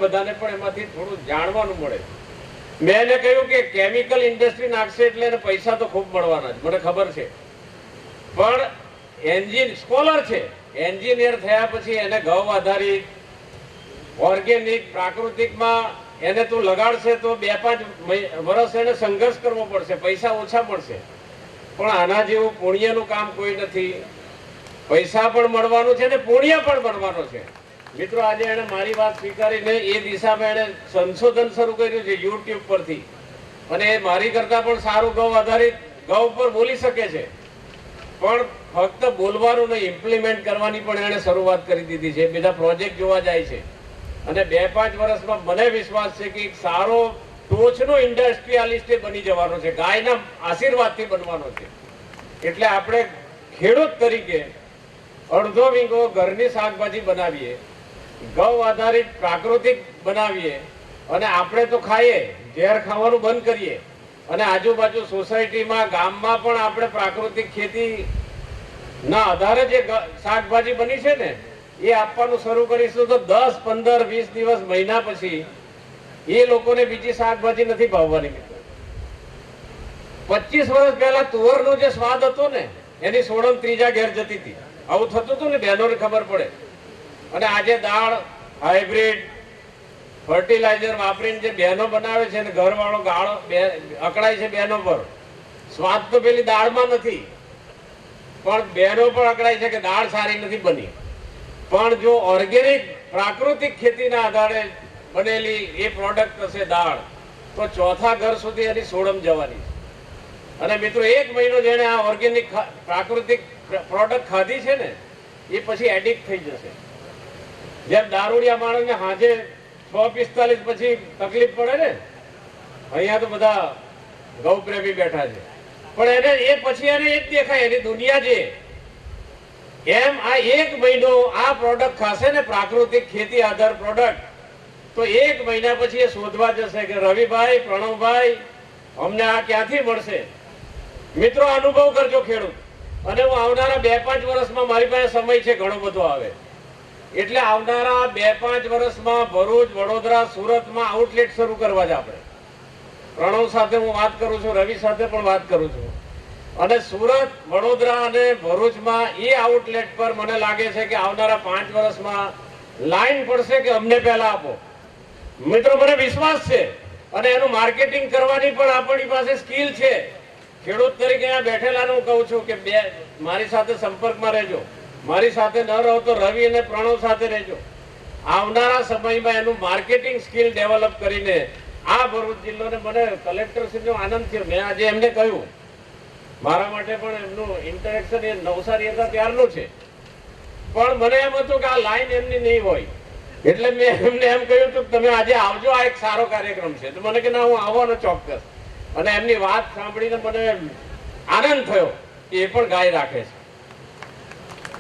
બધાને પણ એમાંથી થોડું જાણવાનું મળે. મેં એને કહ્યું કે કેમિકલ ઇન્ડસ્ટ્રી નાખશે એટલે એને પૈસા તો ખૂબ મળવાના જ, મને ખબર છે, પણ સ્કોલર છે, એન્જિનિયર થયા પછી એને ઘઉં આધારિત ઓર્ગેનિક પ્રાકૃતિકમાં એને તું લગાડશે તો 2-5 વર્ષ એને સંઘર્ષ કરવો પડશે, પૈસા ઓછા મળશે, પણ આના જેવું પુણ્યનું કામ કોઈ નથી. પૈસા પણ મળવાનું છે ને પુણ્ય પણ મળવાનું છે. મિત્રો, આજે એને મારી વાત સ્વીકારીને એ દિશામાં એને સંશોધન શરૂ કર્યું છે યુટ્યુબ પરથી, અને એ મારી કરતા પણ સારું ઘઉં આધારિત ઘઉં પર બોલી શકે છે, પણ ફક્ત બોલવાનું નહીં, ઇમ્પ્લિમેન્ટ કરવાની પણ એને શરૂઆત કરી દીધી છે. બધા પ્રોજેક્ટ જોવા જાય છે અને 2-5 વર્ષમાં મને વિશ્વાસ છે કે એક સારો ટોચનો ઇન્ડસ્ટ્રીયાલિસ્ટ બની જવાનો છે, ગાયના આશીર્વાદથી બનવાનો છે. એટલે આપણે ખેડૂત તરીકે અડધો વીઘો ઘરની શાકભાજી બનાવીએ, ઘઉં આધારિત પ્રાકૃતિક બનાવીએ અને આપણે તો ખાઈએ, ઝેર ખાવાનું બંધ કરીએ, અને આજુબાજુ સોસાયટીમાં ગામમાં પણ આપણે પ્રાકૃતિક ખેતી ના આધારે જે શાકભાજી બની છે ને એ આપવાનું શરૂ કરીશું તો 10, 15, 20 દિવસ, મહિના પછી એ લોકોને બીજી શાકભાજી નથી ભાવવાની. 25 વર્ષ પહેલા તુવરનો જે સ્વાદ હતો ને એની સોડમ ત્રીજા ઘેર જતી હતી, આવું થતું હતું ને, બહેનોને ખબર પડે. અને આજે દાળ હાઇબ્રિડ ફર્ટિલાઇઝર વાપરીને જે બહેનો બનાવે છે ને ઘરવાળો ગાળો અકળાય છે બહેનો પર, સ્વાદ તો પેલી દાળમાં નથી, પણ બહેનો પણ અકળાય છે કે દાળ સારી નથી બની. પણ જો ઓર્ગેનિક પ્રાકૃતિક ખેતીના આધારે બનેલી એ પ્રોડક્ટ હશે દાળ, તો ચોથા ઘર સુધી એની સોડમ જવાની છે. અને મિત્રો, 1 મહિનો જેને આ ઓર્ગેનિક પ્રાકૃતિક પ્રોડક્ટ ખાધી છે ને એ પછી એડિક્ટ થઈ જશે. જેમ દારૂડિયા માણસને સાંજે 6:45 પછી તકલીફ પડે ને, અહીંયા તો બધા ગૌ પ્રેમી બેઠા છે, પણ એને એ પછી એને એક દેખાય એની દુનિયા છે. એમ આ 1 મહિનો આ પ્રોડક્ટ ખાશે ને પ્રાકૃતિક ખેતી આધાર પ્રોડક્ટ, તો 1 મહિના પછી એ શોધવા જશે કે રવિભાઈ, પ્રણવભાઈ, અમને આ ક્યાંથી મળશે. મિત્રો, અનુભવ કરજો ખેડૂત. અને હું આવનારા 2-5 વર્ષમાં, મારી પાસે સમય છે ઘણો બધો આવે, એટલે આવનારા 2-5 વર્ષમાં ભરૂચ, વડોદરા, સુરતમાં આઉટલેટ શરૂ કરવા જ આપણે. પ્રણવ સાથે હું વાત કરું છું, રવિ સાથે પણ વાત કરું છું, અને સુરત, વડોદરા અને ભરૂચમાં એ આઉટલેટ પર મને લાગે છે કે આવનારા 5 વર્ષમાં લાઈન પડશે કે અમને પહેલા આપો. મિત્રો, મને વિશ્વાસ છે અને એનું માર્કેટિંગ કરવાની પણ આપણી પાસે સ્કિલ છે. ખેડૂત તરીકે અહીંયા બેઠેલાને હું કહું છું કે મારી સાથે સંપર્કમાં રહેજો, મારી સાથે ન રહો તો રવિ અને પ્રણવ સાથે રહેજો. આવનારા સમયમાં એનું માર્કેટિંગ સ્કિલ ડેવલપ કરીને આ ભરૂચ જિલ્લોને, મને કલેક્ટરશ્રીનો આનંદ થયો. મેં આજે એમને કહ્યું, મારા માટે પણ એમનું ઇન્ટરેક્શન એ નવસારી હતા ત્યારનું છે, પણ મને એમ હતું કે આ લાઈન એમની નહીં હોય, એટલે મેં એમને એમ કહ્યું હતું કે તમે આજે આવજો, આ એક સારો કાર્યક્રમ છે. તો મને કે ના, હું આવવાનો ચોક્કસ. અને એમની વાત સાંભળીને મને આનંદ થયો કે એ પણ ગાય રાખે છે.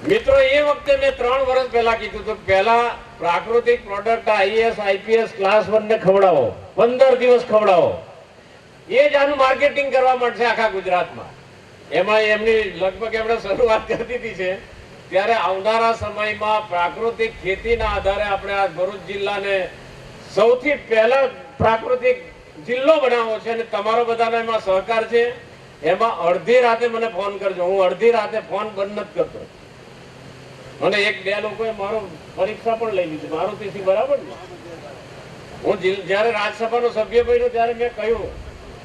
મિત્રો, એ વખતે મેં 3 વર્ષ પહેલા કીધું હતું, પહેલા પ્રાકૃતિક પ્રોડક્ટ IAS IPS ક્લાસ 1 ને ખવડાવો, 15 દિવસ ખવડાવો, એ જ આનું માર્કેટિંગ કરવા માંડશે આખા ગુજરાતમાં. એમાં એમની લગભગ એમણે શરૂઆત કરી દીધી છે. ત્યારે આવનારા સમયમાં પ્રાકૃતિક ખેતીના આધારે આપણે આ ભરૂચ જિલ્લાને સૌથી પહેલા પ્રાકૃતિક જિલ્લો બનાવવો છે, અને તમારો બધાનો એમાં સહકાર છે. એમાં અડધી રાતે મને ફોન કરજો, હું અડધી રાતે ફોન બંધ નથી કરતો. મને 1-2 લોકોએ મારો પરીક્ષા પણ લઈ લીધી, મારું તીસી બરાબર ને. હું જયારે રાજ્યસભાનો સભ્ય બન્યો ત્યારે મેં કહ્યું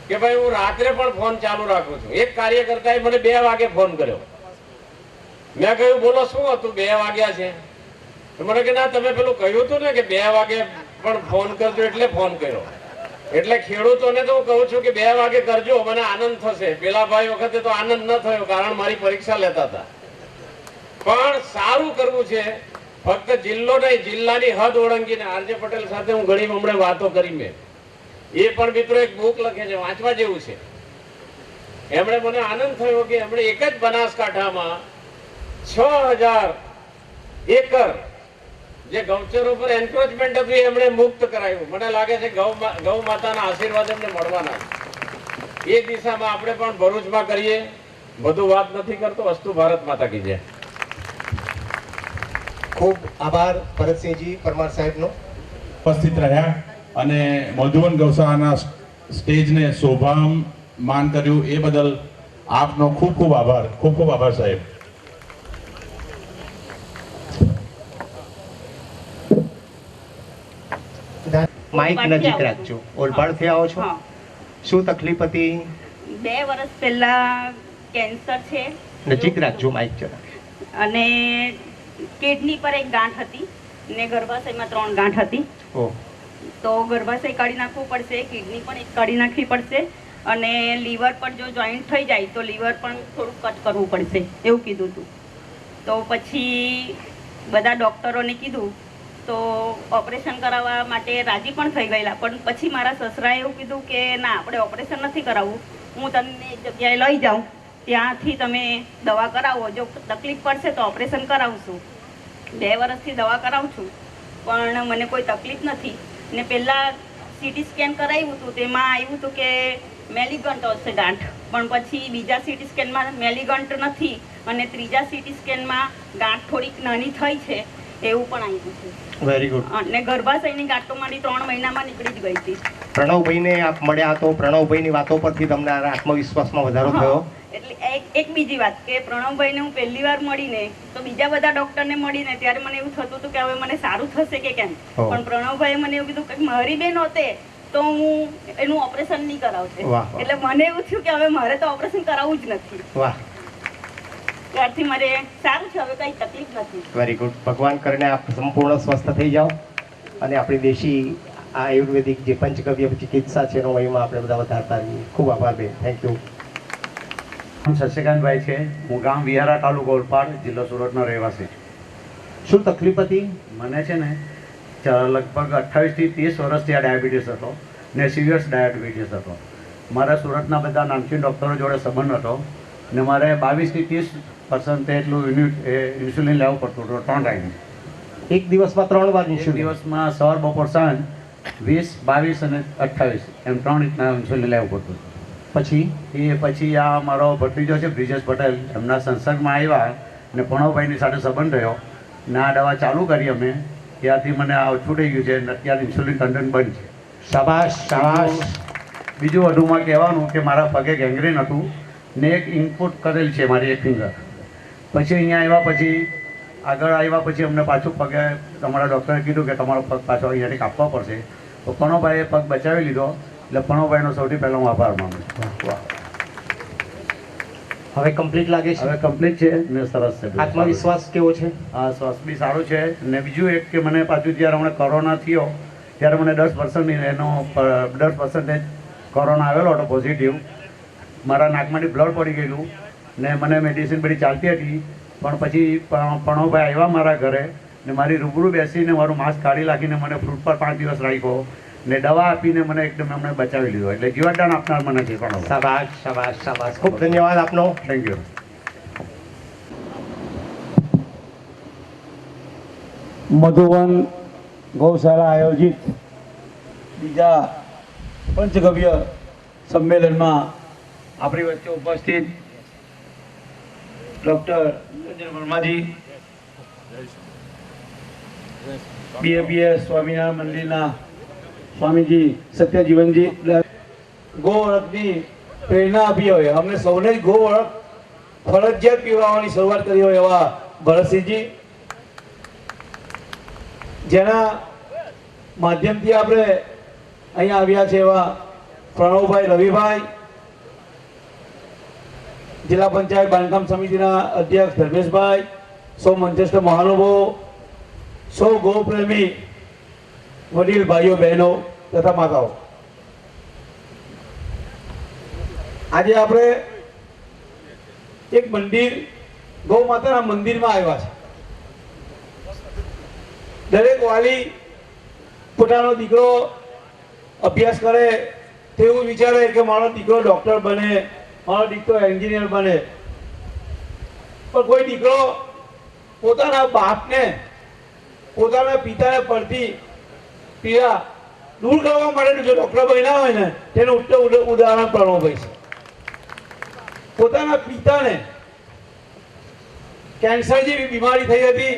કે ભાઈ હું રાત્રે પણ ફોન ચાલુ રાખું છું. એક કાર્યકર્તાએ મને 2 વાગે ફોન કર્યો. મેં કહ્યું, બોલો શું હતું, 2 વાગ્યા છે? મને કે ના, તમે પેલું કહ્યું હતું ને કે 2 વાગે પણ ફોન કરજો, એટલે ફોન કર્યો. એટલે ખેડૂતોને તો હું કહું છું કે 2 વાગે કરજો, મને આનંદ થશે. પેલા ભાઈ વખતે તો આનંદ ન થયો, કારણ મારી પરીક્ષા લેતા હતા. પણ સારું કરવું છે, ફક્ત જિલ્લો નહીં, જિલ્લાની હદ ઓળંગીને. આરજે પટેલ સાથે હું ઘણી હમણાં વાતો કરી મેં, એ પણ મિત્રો એક બુક લખે છે, વાંચવા જેવું છે. એમણે મને આનંદ થયો કે એમણે એક જ બનાસકાંઠામાં 6000 એકર જે ગૌચરો પર એન્ક્રોચમેન્ટ હતું એમણે મુક્ત કરાયું. મને લાગે છે ગૌ માતાના આશીર્વાદ એમને મળવાના. એ દિશામાં આપણે પણ ભરૂચમાં કરીએ. બધું વાત નથી કરતો, વસ્તુ ભારત માતા કી જય. ખૂબ આભાર ભરતસિંહજી પરમાર સાહેબનો. ઉપસ્થિત રહ્યા અને મધુવન ગૌશાળાના સ્ટેજને શોભામાન કર્યું એ બદલ આપનો ખૂબ ખૂબ આભાર, ખૂબ ખૂબ આભાર સાહેબ. માઇક નજીક રાખજો. ઓલપાડથી આવો છો? હા. શું તકલીફ હતી? 2 વર્ષ પહેલા કેન્સર છે નજીક રાખજો માઇક જરા. અને કિડની પર એક ગાંઠ હતી ને ગર્ભાશયમાં 3 ગાંઠ હતી. ઓહ, તો ગર્ભાશય કાઢી નાખવું પડશે, કિડની પણ એક કાઢી નાખવી પડશે અને લીવર પણ જો જોઈન્ટ થઈ જાય તો લીવર પણ થોડું કટ કરવું પડશે એવું કીધું હતું. તો પછી બધા ડૉક્ટરોને કીધું તો ઓપરેશન કરાવવા માટે રાજી પણ થઈ ગયેલા, પણ પછી મારા સસરાએ એવું કીધું કે ના, આપણે ઓપરેશન નથી કરાવવું, હું તમને એક જગ્યાએ લઈ જાઉં, ત્યાંથી તમે દવા કરાવો, જો તકલીફ પડશે તો ઓપરેશન કરાવશું. 2 વર્ષથી દવા કરાવું છું પણ મને કોઈ તકલીફ નથી. ને પહેલાં સીટી સ્કેન કરાવ્યું હતું, તેમાં આવ્યું હતું કે મેલિગન્ટ હશે ગાંઠ, પણ પછી બીજા સીટી સ્કેનમાં મેલિગન્ટ નથી અને ત્રીજા સીટી સ્કેનમાં ગાંઠ થોડીક નાની થઈ છે એવું પણ આવ્યું છે. Very good. અને ગર્ભાશયની ગાંઠો મારી 3 મહિનામાં નીકળી જ ગઈ હતી. પ્રણવભાઈને આપ મળ્યા તો પ્રણવભાઈની વાતો પરથી તમને આ આત્મવિશ્વાસમાં વધારો થયો? એટલે એક બીજી વાત કે પ્રણવભાઈને હું પહેલી વાર મળીને તો બીજા બધા ડોક્ટરને મળીને ત્યારે મને એવું થતું હતું કે હવે મને સારું થશે કે કેમ, પણ પ્રણવભાઈએ મને એવું કીધું કે મારી બેન હોતે તો હું એનું ઓપરેશન નહીં કરાવતે. એટલે મને એવું થયું કે હવે મારે તો ઓપરેશન કરાવવું જ નથી. વાહ, ત્યારથી મારે સારું છે, હવે કઈ તકલીફ નથી. Very good. ભગવાન કરીને આપ સંપૂર્ણ સ્વસ્થ થઈ જાઓ અને આપણી દેશી આ આયુર્વેદિક જે પંચગવ્ય ચિકિત્સા છે એનો મહિમા આપણે બધા વધારતા રહીએ. ખૂબ આભાર બેન, થેન્ક યુ. હું શશિકાંતભાઈ છે. હું ગામ વિહારા, તાલુકો ઓલપાડ, જિલ્લો સુરતનો રહેવાસી છું. શું તકલીફ હતી? મને છે ને લગભગ 28 થી 30 વર્ષથી આ ડાયાબિટીસ હતો ને સિરિયસ ડાયાબિટીસ હતો. મારા સુરતના બધા નામચીન ડૉક્ટરો જોડે સંબંધ હતો ને મારે 22 થી 30% એટલું ઇન્સ્યુલિન લેવું પડતું હતું 3 ટાઈમ. એક દિવસમાં 3 વાર એક ઇન્સ્યુલિન? દિવસમાં સવાર, બપોર, સાંજ 20, 22 અને 28 એમ 3 રીતના ઇન્સ્યુલિન લેવું પડતું હતું. પછી આ મારો ભત્રીજો છે બ્રિજેશ પટેલ, એમના સંસર્ગમાં આવ્યા ને પ્રણવભાઈની સાથે સંબંધ થયો ને આ દવા ચાલુ કરી અમે, ત્યારથી મને આ ઓછું થઈ ગયું છે અને અત્યારે ઇન્સ્યુલિન કન્ટેન્ટ બંધ છે. શાબાશ, શાબાશ. બીજું વધુમાં કહેવાનું કે મારા પગે ગેંગ્રીન હતું ને એક ઇનપુટ કરેલ છે મારી એક ફિંગર. પછી અહીંયા આવ્યા પછી આગળ આવ્યા પછી અમને પાછું પગે તમારા ડૉક્ટરે કીધું કે તમારો પગ પાછો અહીંયાથી કાપવા પડશે, તો પ્રણવભાઈએ પગ બચાવી લીધો. એટલે પ્રણવભાઈનો સૌથી પહેલાં હું આભાર માનું છું. હવે કમ્પ્લીટ લાગે છે? હવે કમ્પ્લીટ છે ને સરસ છે. આત્મવિશ્વાસ કેવો છે? હા, શ્વાસ બી સારો છે. ને બીજું એક કે મને પાછું જ્યારે હમણાં કોરોના થયો ત્યારે મને 10% એનો 10% કોરોના આવેલો હતો પોઝિટિવ. મારા નાકમાંથી બ્લડ પડી ગયેલું ને મને મેડિસિન બધી ચાલતી હતી, પણ પછી પ્રણવભાઈ આવ્યા મારા ઘરે ને મારી રૂબરૂ બેસીને મારું માસ્ક કાઢી નાખીને મને ફ્રૂટ પર 5 દિવસ રાખ્યો ને દવા આપીને મને એકદમ એમણે બચાવી લીધો. એટલે જીવનદાન આપનાર મને છે પ્રણવ. શાબાશ, શાબાશ, શાબાશ. ખૂબ ધન્યવાદ આપનો. Thank you. મધુવન ગૌશાળા આયોજિત બીજા પંચગવ્ય સંમેલનમાં આપણી વચ્ચે ઉપસ્થિત ડૉક્ટર વર્માજી, BAPS સ્વામિનારાયણ મંદિરના સ્વામીજી સત્યજીવનજી, ગો ઓળખની પ્રેરણા આપી હોય, અમને સૌને જ ગો ઓળખ ફરજિયાત પીવડાવવાની શરૂઆત કરી હોય એવા ભરતસિંહજી, જેના માધ્યમથી આપણે અહીંયા આવ્યા છે એવા પ્રણવભાઈ, રવિભાઈ, જિલ્લા પંચાયત બાંધકામ સમિતિના અધ્યક્ષ ધર્મેશભાઈ, સૌ મંચસ્થ મહાનુભાવો, સૌ ગૌપ્રેમી વડીલ ભાઈઓ, બહેનો તથા માતાઓ, આજે આપણે એક મંદિર, ગૌ માતાના મંદિરમાં આવ્યા છે. દરેક વાલી પોતાનો દીકરો અભ્યાસ કરે તેવું વિચારે કે મારો દીકરો ડૉક્ટર બને, મારો દીકરો એન્જિનિયર બને, પણ કોઈ દીકરો પોતાના બાપને, પોતાના પિતાને પડતી પીડા દૂર કરવા માટે જો ડૉક્ટર બન્યા હોય ને તેનું ઉત્તમ ઉદાહરણ પ્રણવભાઈ છે. પોતાના પિતાને કેન્સર જેવી બીમારી થઈ હતી,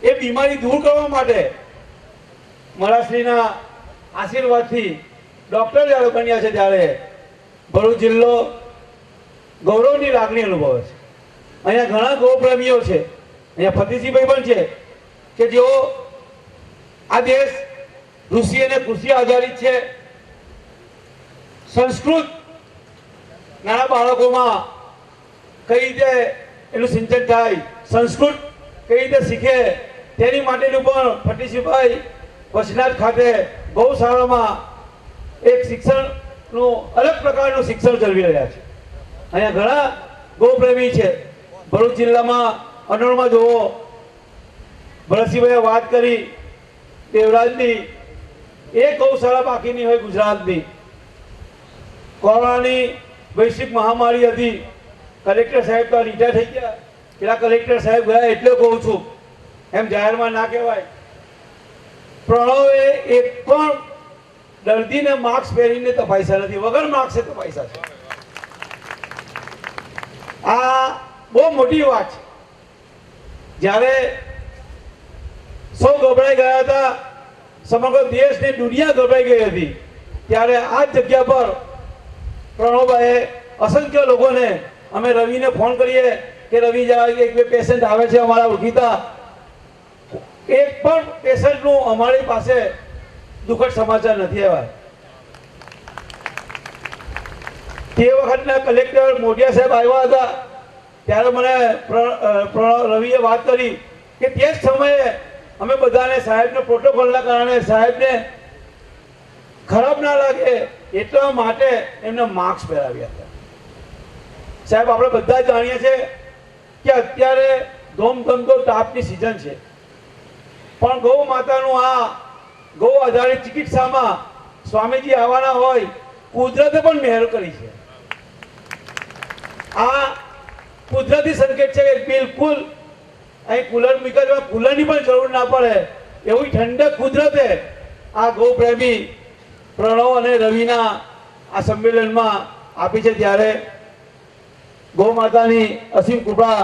એ બીમારી દૂર કરવા માટે મહારાજશ્રીના આશીર્વાદથી ડૉક્ટર જ્યારે બન્યા છે ત્યારે ભરૂચ જિલ્લો ગૌરવની લાગણી અનુભવે છે. અહીંયા ઘણા ગૌપ્રેમીઓ છે, અહીંયા ફતીસિંહભાઈ પણ છે કે જેઓ આ દેશ ઋષિ અને કૃષિ આધારિત છે. સંસ્કૃત નાના બાળકોમાં કઈ રીતે એનું સિંચન થાય, સંસ્કૃત કઈ રીતે શીખે તેની માટેનું પણ ફતીસિંહભાઈ વચનાથ ખાતે ગૌશાળામાં એક શિક્ષણનું અલગ પ્રકારનું શિક્ષણ ચલાવી રહ્યા છે. અહીંયા ઘણા ગૌપ્રેમી છે. ભરૂચ જિલ્લામાં અનોળમાં જોવો, ભરતસિંહભાઈએ વાત કરી દેવરાજની, એક ગૌશાળા બાકી નહીં હોય ગુજરાતની. કોરોનાની વૈશ્વિક મહામારી હતી, કલેક્ટર સાહેબ તો રિટાયર થઈ ગયા, પેલા કલેક્ટર સાહેબ ગયા એટલે કહું છું, એમ જાહેરમાં ના કહેવાય. પ્રણવે એક પણ દર્દીને માસ્ક પહેરીને તપાસ્યા નથી, વગર માસ્કે તપાસ્યા છે. આ બહુ મોટી વાત છે. જ્યારે સૌ ગભરાઈ ગયા હતા, સમગ્ર દેશ ને દુનિયા ગભરાઈ ગઈ હતી, ત્યારે આ જ જગ્યા પર પ્રણવભાઈએ અસંખ્ય લોકોને, અમે રવિને ફોન કરીએ કે રવિ જાય, એક બે પેશન્ટ આવે છે અમારા ઓળખીતા, એક પણ પેશન્ટનું અમારી પાસે દુઃખદ સમાચાર નથી આવ્યા. તે વખતના કલેક્ટર મોઢિયા સાહેબ આવ્યા હતા ત્યારે મને રવિએ વાત કરી કે તે જ સમયે અમે બધાને સાહેબને પ્રોટોકોલના કારણે સાહેબને ખરાબ ના લાગે એટલા માટે એમને માસ્ક પહેરાવ્યા હતા. સાહેબ, આપણે બધા જાણીએ છીએ કે અત્યારે ધોમધમતો તાપની સિઝન છે, પણ ગૌ માતાનું આ ગૌ આધારિત ચિકિત્સામાં સ્વામીજી આવવાના હોય, કુદરતે પણ મહેર કરી છે. આ કુદરતી સંકેત છે કે બિલકુલ અહીં કુલર મૂક્યા, કુલરની પણ જરૂર ના પડે એવી ઠંડક કુદરતે આ ગૌપ્રેમી પ્રણવ અને રવિના આ સંમેલનમાં આપી છે. ત્યારે ગૌ માતાની અસીમ કૃપા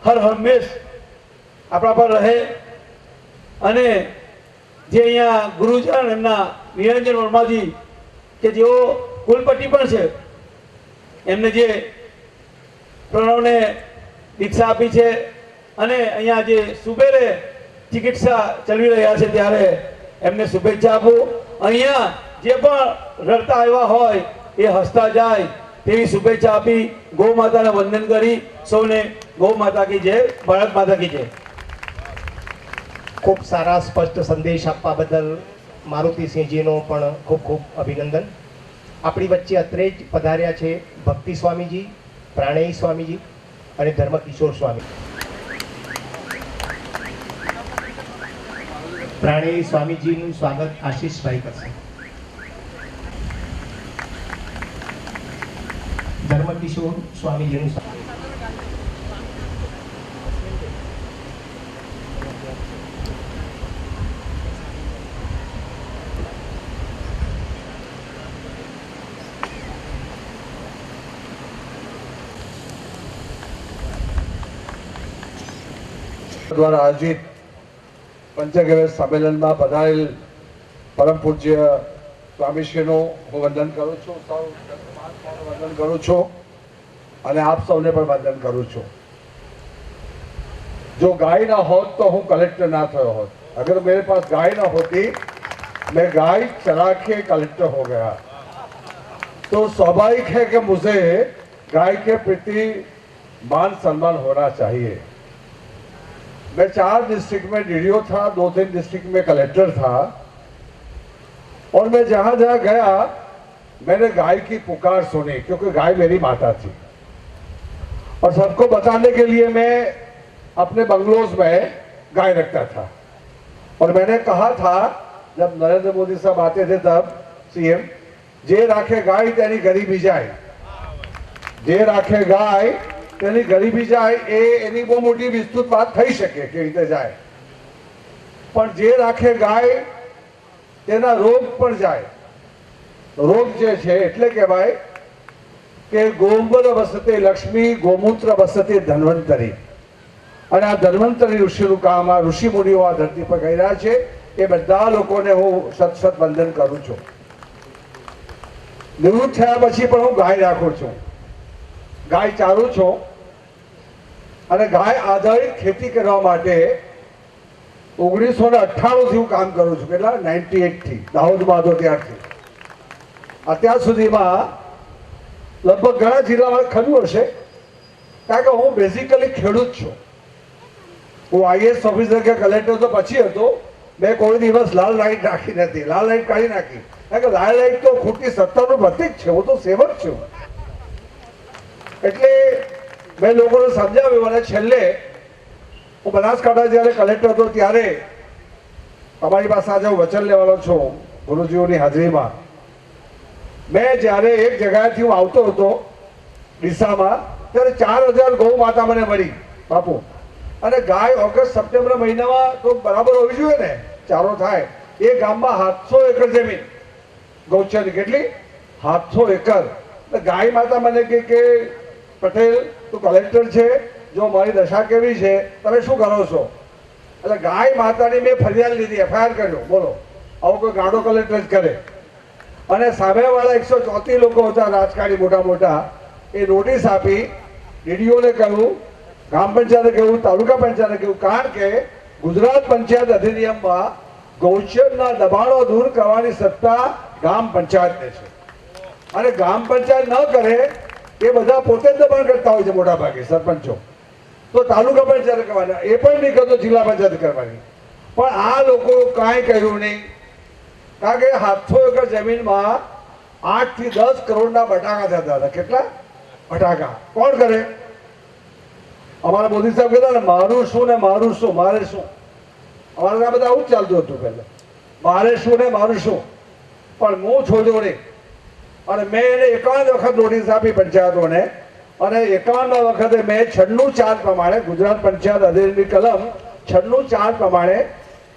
હર હંમેશ આપણા પર રહે. અને જે અહીંયા ગુરુજન એમના નિરંજન વર્માજી કે જેઓ કુલપતિ પણ છે, એમને જે પ્રણવને દીક્ષા આપી છે અને અહીંયા જે સુબેરે ચિકિત્સા ચલાવી રહ્યા છે, ત્યારે એમને શુભેચ્છા આપું. અહીંયા જે પણ રડતા આવ્યા હોય એ હસતા જાય તેવી શુભેચ્છા આપી ગૌ માતાને વંદન કરી સૌને ગૌ માતા કી જય, ભારત માતા કી જય. ખૂબ સારા સ્પષ્ટ સંદેશ આપવા બદલ મારુતિસિંહજીનો પણ ખૂબ ખૂબ અભિનંદન. આપણી વચ્ચે અત્રે જ પધાર્યા છે ભક્તિ સ્વામીજી, પ્રાણેય સ્વામીજી અને ધર્મકિશોર સ્વામી. પ્રાણેય સ્વામીજીનું સ્વાગત આશીષભાઈ કરશે. ધર્મકિશોર સ્વામીજીનું સ્વાગત. દ્વારા આયોજિત પંચગવ્ય સંમેલનમાં પધારેલ પરમ પૂજ્ય સ્વામીશ્રીનું હું વંદન કરું છું, સૌ વંદન કરું છું અને આપ સૌને પણ વંદન કરું છું. જો गाय ना होत तो हूँ कलेक्टर ना थयो होत. अगर मेरे पास गाय ना होती, मैं गाय चरा के कलेक्टर हो गया. तो स्वाभाविक है कि मुझे गाय के प्रति मान सम्मान होना चाहिए. मैं 4 डिस्ट्रिक्ट में डीडीओ था, 2-3 डिस्ट्रिक्ट में कलेक्टर था, और मैं जहां जहां गया मैंने गाय की पुकार सुनी, क्योंकि गाय मेरी माता थी. और सबको बताने के लिए मैं अपने बंगलोज में गाय रखता था. और मैंने कहा था, जब नरेंद्र मोदी साहब आते थे तब सीएम, जे राखे गाय तेनी गरीबी जाए, जे राखे गाय तेनी गरीबी જાય એ એની બહુ મોટી વિસ્તૃત વાત થઈ શકે કે રીતે જાય, પણ જે રાખે ગાય તેના રોગ પણ જાય. રોગ જે છે એટલે કહેવાય કે ગોમૂત્ર વસતે લક્ષ્મી, ગોમૂત્ર વસતે ધન્વંતરી. અને આ ધન્વંતરી ઋષિનું કામ આ ઋષિ મુનિઓ આ ધરતી પર કરી રહ્યા છે. એ બધા લોકોને હું સત વંદન કરું છું. નિવૃત્ત થયા પછી પણ હું ગાય રાખું છું, ગાય ચારું છું અને ગાય આધારિત ખેતી કરવા માટે 1998 થી હું કામ કરું છું. કેટલા 98 થી દાહોદમાં હતો ત્યારથી અત્યાર સુધીમાં લગભગ ઘણા જિલ્લામાં ખરું હશે, કારણ કે હું બેઝિકલી ખેડૂત છું. હું આઈએસ ઓફિસર કે કલેક્ટર તો પછી હતો. મેં કોઈ દિવસ લાલ લાઈટ રાખી નથી, લાલ લાઈટ કાઢી નાખી, કારણ કે લાલ લાઈટ તો ખોટી સત્તાનું પ્રતીક છે. હું તો સેવક છું. એટલે મેં લોકોને સમજાવ્યું અને છેલ્લે હું બનાસકાંઠા જ્યારે કલેક્ટર હતો ત્યારે તમારી પાસે આજે હું વચન લેવાનો છું ગુરુજીઓની હાજરીમાં. મેં જ્યારે એક જગ્યાએથી હું આવતો હતો ડીસામાં, ત્યારે 4000 ગૌ માતા મને મળી બાપુ. અને ગાય ઓગસ્ટ સપ્ટેમ્બર મહિનામાં તો બરાબર હોવી જોઈએ ને, ચારો થાય. એ ગામમાં 700 એકર જમીન ગૌચરની. કેટલી? 700 એકર. ગાય માતા મને કે પટેલ તું કલેક્ટર છે, જો મારી દશા કેવી છે, તમે શું કરો છો? એટલે ગાય માતાની મેં ફરિયાદ લીધી, એફઆઈઆર કર્યો. બોલો, આવો કોઈ ગાંડો કલેક્ટર જ કરે. અને સામેવાળા 134 લોકો હતા રાજકારણી મોટા મોટા, એ નોટિસ આપી, ડીડીઓને કહ્યું, ગ્રામ પંચાયતે કહ્યું, તાલુકા પંચાયતે કહ્યું, કારણ કે ગુજરાત પંચાયત અધિનિયમમાં ગૌચરના દબાણો દૂર કરવાની સત્તા ગ્રામ પંચાયતને છે. અને ગ્રામ પંચાયત ન કરે એ બધા પોતે જ દબાણ કરતા હોય છે મોટા ભાગે સરપંચો. તો તાલુકા પંચાયત કરવાના, એ પણ નહીં કરતો જિલ્લા પંચાયત કરવાની. પણ આ લોકો કાંઈ કર્યું નહીં, કારણ કે 700 એકર જમીનમાં 8 થી 10 કરોડના બટાકા થતા હતા. કેટલા બટાકા? કોણ કરે? અમારા મોદી સાહેબ કહેતા ને મારું શું ને મારું શું, મારે શું. અમારે ત્યાં બધા આવું જ ચાલતું હતું પહેલા, મારે શું ને મારું શું. પણ હું છોડ્યો નહીં અને મેં એને 51 વખત નોટિસ આપી પંચાયતોને. અને 51 વખતે મેં 96(4) પ્રમાણે ગુજરાત પંચાયત અધિનિયમની કલમ 96(4) પ્રમાણે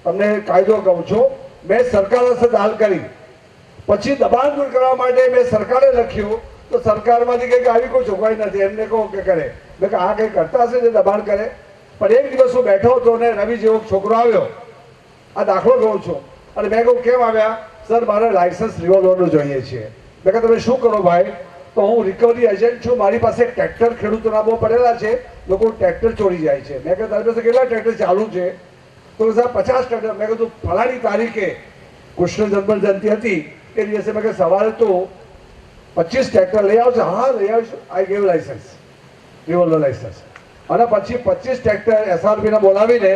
તમને કાયદો કહું છું, મેં સરકાર સાથે હાલ કરી. પછી દબાણ દૂર કરવા માટે મેં સરકારે લખ્યું, તો સરકારમાંથી કંઈક આવી કોઈ જોગવાઈ નથી. એમને કહો કે કરે. મેં કહ્યું આ કંઈ કરતા હશે જે દબાણ કરે. પણ એક દિવસ હું બેઠો હતો ને રવિ જેવો છોકરો આવ્યો, આ દાખલો કહું છું, અને મેં કહું કેમ આવ્યા? સર મારે લાયસન્સ રિવોલ્વરનું જોઈએ છે. મેં કહ્યું તમે શું કરો ભાઈ? તો હું રિકવરી એજન્ટ છું, મારી પાસે ટ્રેક્ટર ખેડૂતોના બહુ પડેલા છે, લોકો ટ્રેક્ટર ચોરી જાય છે. મેં કહ્યું તારી પાસે કેટલા ટ્રેક્ટર ચાલુ છે? તો સાહેબ 50 ટ્રેક્ટર. મેં કીધું ફલાણી તારીખે કૃષ્ણ જન્મ જયંતિ હતી એ દિવસે મેં કહ્યું સવારે તો 25 ટ્રેક્ટર લઈ આવશે. હા લઈ આવીશું. I gave licence, revolver licence. અને પછી 25 ટ્રેક્ટર SRP ને બોલાવીને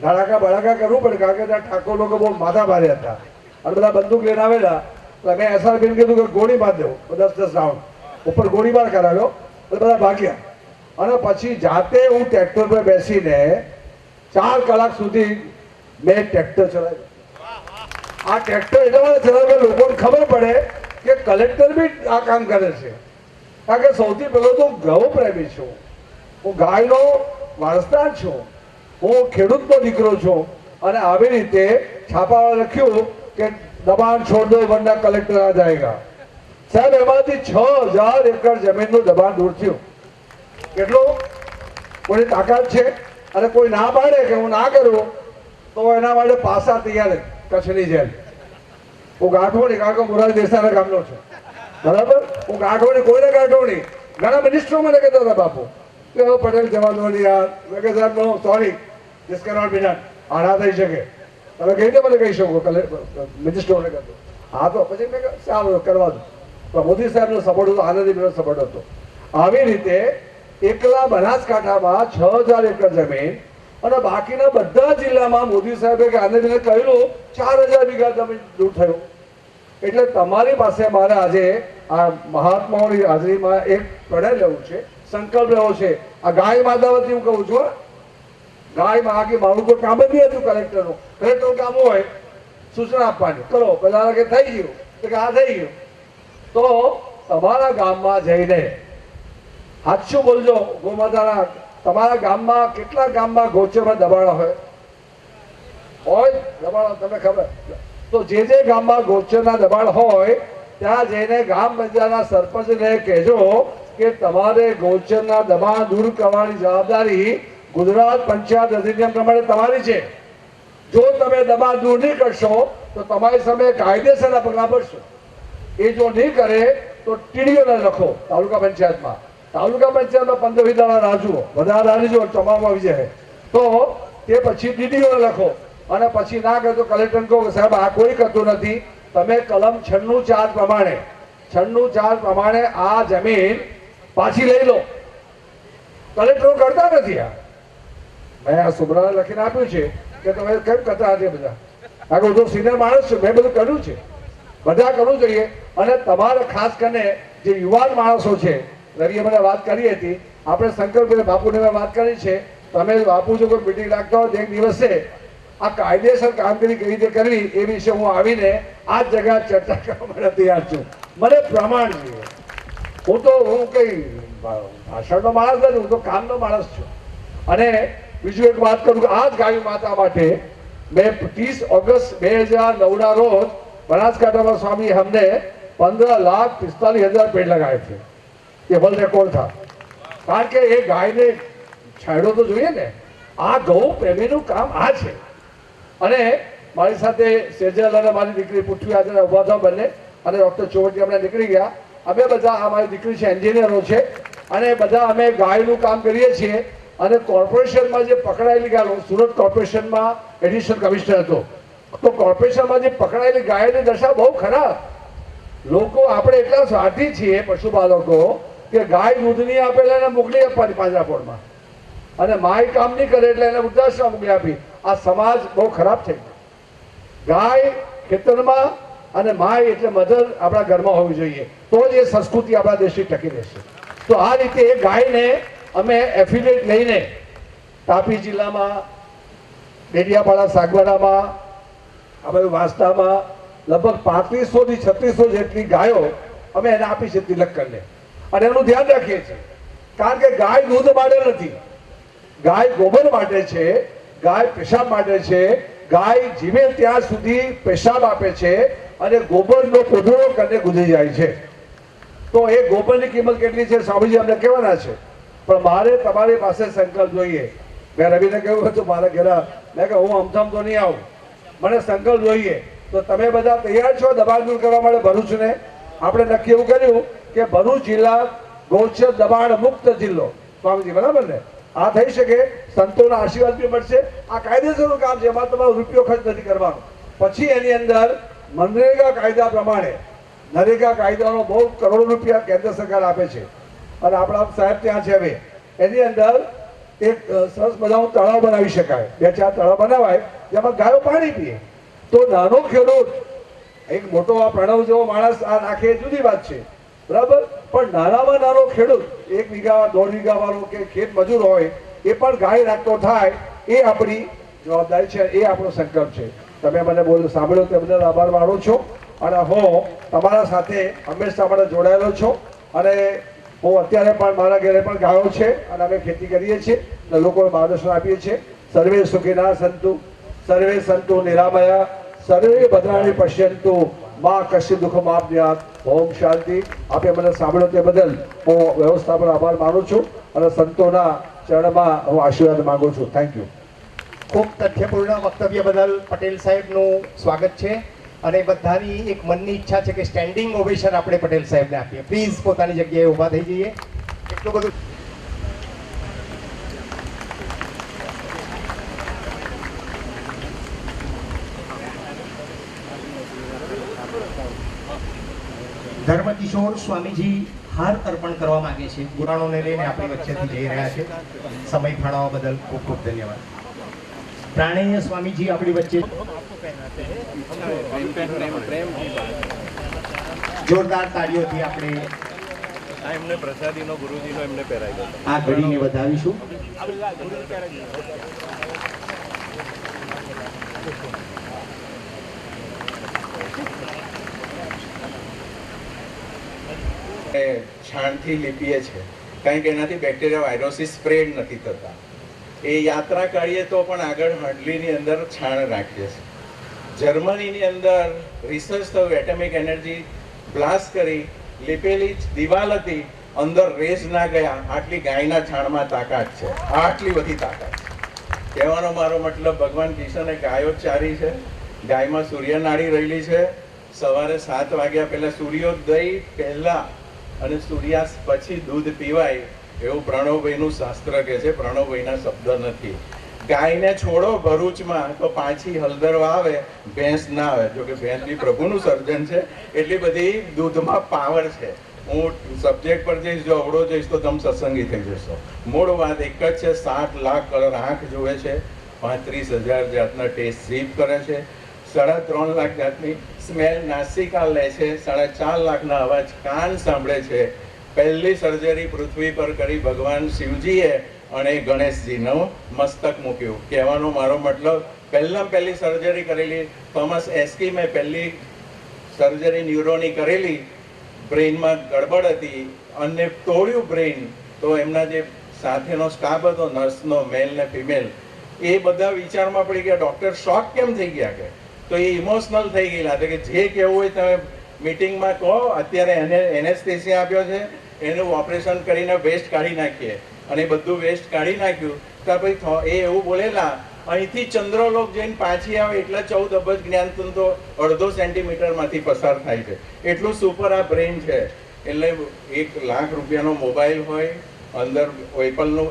ધડાકા બડાકા કરવું પડે, કારણ કે ત્યાં ઠાકોર લોકો બહુ માથા ભારે હતા અને બધા બંદૂક લઈને આવેલા. એટલે મેં SRP ને કીધું કે ગોળી માર દેવું, 10 રાઉન્ડ ઉપર ગોળીબાર કરાવ્યો. એટલે બધા ભાગ્યા. અને પછી જાતે હું ટ્રેક્ટર પર બેસીને 4 કલાક સુધી મેં ટ્રેક્ટર ચલાવ્યું. આ ટ્રેક્ટર એટલા માટે ચલાવ્યું લોકોને ખબર પડે કે કલેક્ટર બી આ કામ કરે છે. કારણ કે સૌથી પહેલો તો ગૌ પ્રેમી છું, હું ગાયનો વારસદાર છું, હું ખેડૂતનો દીકરો છું. અને આવી રીતે છાપામાં લખ્યું કે દબાણ છોડ દો વરના કલેક્ટર આ જાયગા. સાહેબ એમાંથી 6000 એકર જમીનનું દબાણ દૂર થયું. કેટલું? કોઈની તાકાત છે અને કોઈ ના પાડે કે હું ના કરું તો એના માટે પાસા તૈયાર. કચ્છની જેમ હું ગાંઠો નહીં, કારણ કે મોરારી દેસાઈના ગામનો છું, બરાબર? હું ગાંઠો નહીં, કોઈને ગાંઠો નહીં. ઘણા મિનિસ્ટરો મને કહેતા હતા બાપુ કે પટેલ જવા દો નહીં યાર. મેં કહે સાહેબ no sorry, this cannot be done. આના થઈ શકે, તમે કઈ રીતે મને કહી શકો મિનિસ્ટરોને કહેતો. હા તો પછી મેં સારું કરવા દો. પણ મોદી સાહેબનો સપોર્ટ હતો, આનંદીબેનનો સપોર્ટ હતો. આવી રીતે એકલા બનાસકાંઠામાં 6000 એકર જમીન અને બાકીના બધા જિલ્લામાં મોદી સાહેબે કે આનંદીબેને કહેલું 4000 વીઘા જમીન દૂર થયું. એટલે તમારી પાસે મારે આજે આ મહાત્માઓની હાજરીમાં એક પ્રણય લેવું છે, સંકલ્પ લેવો છે. આ ગાય માતા વતી હું કહું છું, ગાય માં કે મારું તો કામ જ નહીં હતું કલેક્ટરનું. કલેક્ટરનું કામ હોય સૂચના આપવાની, કરો પેલા કે થઈ ગયું તો કે આ થઈ ગયું. તો તમારા ગામમાં જઈને હાચું બોલજો, ગોમાતાના તમારા ગામમાં કેટલા ગામમાં ગૌચરમાં દબાણ હોય દબાણ તમને ખબર? તો જે ગામમાં ગૌચરના દબાણ હોય ત્યાં જઈને ગામ પંચાયતના સરપંચને કહેજો કે તમારે ગૌચરના દબાણ દૂર કરવાની જવાબદારી ગુજરાત પંચાયત અધિનિયમ પ્રમાણે તમારી છે. જો તમે દબાણ દૂર નહીં કરશો તો તમારી સામે કાયદેસરના પગલાં ભરશો. એ જો નહીં કરે તો ટીડીઓને લખો તાલુકા પંચાયતમાં. તાલુકા પંચાયતમાં 15-20 દાડા રાહ જુઓ, વધારે રાહ નહીં જુઓ, તમામ આવી જાય તો તે પછી ડીડીઓને લખો અને પછી ના કરે તો કલેક્ટરને કહો કે સાહેબ આ કોઈ કરતું નથી, તમે કલમ 96(4) પ્રમાણે 96(4) પ્રમાણે આ જમીન પાછી લઈ લો. કલેક્ટરો કરતા નથી. આ મેં આ સુબ્રાને લખીને આપ્યું છે કે તમે કેમ કરતા નથી બધા. કારણ કે હું તો સિનિયર માણસ છું, મેં બધું કર્યું છે, બધા કરવું જોઈએ. અને તમારે ખાસ કરીને જે યુવાન માણસો છે, રવિએ મને વાત કરી હતી, આપણે શંકરભાઈ બાપુને મેં વાત કરી છે, તમે બાપુ જો કોઈ મિટિંગ રાખતા હોય તો એક દિવસે આ કાયદેસર કામગીરી કેવી રીતે કરવી એ વિશે હું આવીને આ જ જગ્યા ચર્ચા કરવા માટે તૈયાર છું. મને પ્રમાણ જોઈએ. હું કઈ ભાષણનો માણસ નથી, હું તો કામનો માણસ છું. અને બીજું એક વાત કરું કે આ જ ગાય માતા માટે મેં 30 ઓગસ્ટ 2009 રોજ બનાસકાંઠામાં સ્વામી અમને 15,45,000 પેડ લગાવે છે. એ વર્લ્ડ રેકોર્ડ था. કારણ કે એ ગાયને છાંયડો તો જોઈએ ને. આ ગૌ પ્રેમીનું કામ આ છે. અને મારી સાથે સેજલ અને મારી દીકરી પૃથ્વી આજે ઉભા થવા બંને અને ડૉક્ટર ચોવટી અમને નીકળી ગયા. અમે બધા અમારી દીકરી છે એન્જિનિયરો છે અને બધા અમે ગાયનું કામ કરીએ છીએ. અને કોર્પોરેશનમાં જે પકડાયેલી ગાયો, સુરત કોર્પોરેશનમાં એડિશનલ કમિશનર હતો, તો કોર્પોરેશનમાં જે પકડાયેલી ગાયોની દશા બહુ ખરાબ. લોકો આપણે એટલા સ્વાર્થી છીએ પશુપાલકો કે ગાય દૂધ નહીં આપે એટલે એને મોકલી આપવાની પાંજરાપોળમાં, અને માય કામ નહીં કરે એટલે એને વૃદ્ધાશ્રમ મોકલી આપી. આ સમાજ બહુ ખરાબ થઈ ગયો. ગાય ખેતરમાં અને માય એટલે મધર આપણા ઘરમાં હોવી જોઈએ, તો જ એ સંસ્કૃતિ આપણા દેશની ટકી રહેશે. તો આ રીતે એ ગાયને અમે એફિલિએટ લઈને તાપી જિલ્લામાં ડેડિયાપાડા, સાગબારામાં, આપણે વાંસદામાં લગભગ 3500 થી 3600 જેટલી ગાયો અમે એને આપી છે તિલક કરીને. અને એનું ધ્યાન રાખીએ છીએ. કારણ કે ગાય દૂધ માટે નથી, ગાય ગોબર માટે છે, ગાય પેશાબ માટે છે. ગાય જીવે ત્યાં સુધી પેશાબ આપે છે અને ગોબરનો કોથળો કરીને ગુજરી જાય છે. તો એ ગોબરની કિંમત કેટલી છે સ્વામીજી અમને કહેવાના છે. પણ મારે તમારી પાસે સંકલ્પ જોઈએ. મેં રવિને કહ્યું હતું મારા ઘરે, મેં કહ્યું હું અમથામ તો નહીં આવું, મને સંકલ્પ જોઈએ. તો તમે બધા તૈયાર છો દબાણ દૂર કરવા માટે ભરૂચને? આપણે નક્કી એવું કર્યું કે ભરૂચ જિલ્લા ગૌચર દબાણ મુક્ત જિલ્લો. સ્વામીજી બરાબર ને? આ થઈ શકે, સંતોના આશીર્વાદ બી મળશે. આ કાયદેસરનું કામ છે, એમાં તમારો રૂપિયો ખર્ચ નથી કરવાનો. પછી એની અંદર મનરેગા કાયદા પ્રમાણે, નરેગા કાયદાનો બહુ કરોડો રૂપિયા કેન્દ્ર સરકાર આપે છે અને આપણા સાહેબ ત્યાં છે. હવે એની અંદર એક સરસ મજાનું તળાવ બનાવી શકાય, 2-4 તળાવ બનાવાય જેમાં ગાયો પાણી પીએ. તો નાનો ખેડૂત, એક મોટો આ પ્રણવ જેવો માણસ આ નાખે એ જુદી વાત છે, બરાબર, પણ નાનામાં નાનો ખેડૂત 1 વીઘા 1.5 વીઘા વાળો કે ખેત મજૂર હોય એ પણ ગાય રાખતો થાય, એ આપણી જવાબદારી છે, એ આપણો સંકલ્પ છે. તમે મને બોલ સાંભળ્યો તે બદલ આભાર માનું છું. અને હું તમારા સાથે હંમેશા માટે જોડાયેલો છું. અને હું અત્યારે પણ મારા ઘરે પણ ગાયો છે અને અમે ખેતી કરીએ છીએ અને લોકોને માર્ગદર્શન આપીએ છીએ. સર્વે સુખિના સંતુ, સર્વે સંતુ નિરામયા, સર્વે ભદ્રાણી પશ્યંતુ, માં કશ્ય દુઃખ માપ્યાત. ઓમ શાંતિ. આપે મને સાંભળ્યો તે બદલ હું વ્યવસ્થાપન આભાર માનું છું અને સંતોના ચરણમાં હું આશીર્વાદ માંગુ છું. Thank you. ખૂબ તથ્યપૂર્ણ વક્તવ્ય બદલ પટેલ સાહેબનું સ્વાગત છે. અને બધાની એક મનની ઈચ્છા છે કે સ્ટેન્ડિંગ ઓવેશન આપણે પટેલ સાહેબને આપીએ. પ્લીઝ પોતાની જગ્યાએ ઊભા થઈ જઈએ. એટલું બધું ધર્મકિશોર સ્વામીજી હાર અર્પણ કરવા માંગે છે. પુરાણોને લઈને આપણી વચ્ચેથી જઈ રહ્યા છે. સમય ફાળવવા બદલ ખૂબ ખૂબ ધન્યવાદ. પ્રાણેય સ્વામીજી આપણી વચ્ચે જોરદાર તાળીઓથી આપણે એમને પ્રસાદીનો ગુરુજીનો એમને પહેરાવી આ ઘડીને વધાવીશું. છાણથી લીપીએ છે કારણ કે એનાથી બેક્ટેરિયા વાયરોસિસ સ્પ્રેડ નથી થતા. એ યાત્રા કાઢીએ તો પણ આગળ હંડલીની અંદર છાણ રાખીએ છીએ. જર્મનીની અંદર રિસર્ચ થયું, એટમિક એનર્જી બ્લાસ્ટ કરી લીપેલી દિવાલ હતી, અંદર રેસ ના ગયા. આટલી ગાયના છાણમાં તાકાત છે, આટલી બધી તાકાત છે. કહેવાનો મારો મતલબ ભગવાન કૃષ્ણને ગાયો જ ચારી છે, ગાયમાં સૂર્યનાડી રહેલી છે. સવારે 7 વાગ્યા પહેલા સૂર્યોદય પહેલા અને સૂર્યાસ્ત પછી દૂધ પીવાય એવું પ્રણવભાઈનું શાસ્ત્ર કહે છે. પ્રણવભાઈના શબ્દ નથી. ગાયને છોડો ભરૂચમાં તો પાછી હળદરવા આવે, ભેંસ ના આવે. જો કે ભેંસ બી પ્રભુનું સર્જન છે, એટલી બધી દૂધમાં પાવર છે. હું સબ્જેક્ટ પર જઈશ, જો અવળો જઈશ તો તમે સત્સંગી થઈ જશો. મૂળ વાત એક જ છે, 7 લાખ કલર આંખ જોવે છે, 35,000 જાતના ટેસ્ટ જીભ કરે છે, 3.5 લાખ જાતની સ્મેલ નાસિકા લે છે, 4.5 લાખના અવાજ કાન સાંભળે છે. પહેલી સર્જરી પૃથ્વી પર કરી ભગવાન શિવજીએ અને ગણેશજીનું મસ્તક મૂક્યું. કહેવાનો મારો મતલબ પહેલી સર્જરી કરેલી થોમસ એસ્કીમે પહેલી સર્જરી ન્યુરોની કરેલી. બ્રેઇનમાં ગડબડ હતી અને તોડ્યું બ્રેઇન. તો એમના જે સાથેનો સ્ટાફ હતો, નર્સનો, મેલ ને ફિમેલ, એ બધા વિચારમાં પડી ગયા ડૉક્ટર શોક કેમ થઈ ગયા. કે તો એ ઇમોશનલ થઈ ગયેલા હતા કે જે કહેવું હોય તમે મીટિંગમાં કહો. અત્યારે એને એનેસ્થેસિયા આપ્યો છે, એનું ઓપરેશન કરીને વેસ્ટ કાઢી નાખીએ. અને બધું વેસ્ટ કાઢી નાખ્યું. તો પછી એ એવું બોલેલા, અહીંથી ચંદ્રલોક જઈને પાછી આવે એટલા 14 અબજ જ્ઞાનતંત્રો 1.5 સેન્ટીમીટરમાંથી પસાર થાય છે. એટલું સુપર આ બ્રેઇન છે. એટલે 1 લાખ રૂપિયાનો મોબાઈલ હોય, અંદર એપલનું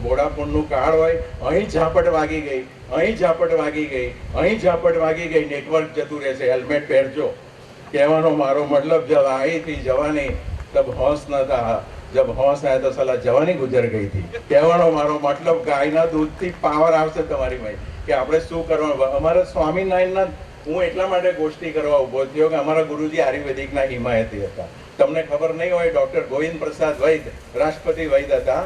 વોડાફોનનું કાર્ડ હોય, અહીં ઝાપટ વાગી ગઈ, અહીં ઝાપટ વાગી ગઈ, અહીં ઝાપટ વાગી ગઈ, નેટવર્ક જતું રહેશે. હેલ્મેટ પહેરજો. કહેવાનો મારો મતલબ જબ आई थी जवानी तब होश न था, जब होश आया तो साला जवानी गुजर गई थी. કહેવાનો મારો મતલબ ગાયના દૂધથી પાવર આવશે તમારી માં કે આપણે શું કરવાનું. અમારા સ્વામિનારાયણના હું એટલા માટે ગોષ્ઠી કરવા ઊભો થયો કે અમારા ગુરુજી આયુર્વેદિકના હિમાયતી હતા. તમને ખબર નહીં હોય, ડૉક્ટર ગોવિંદ પ્રસાદ વૈદ રાષ્ટ્રપતિ વૈદ હતા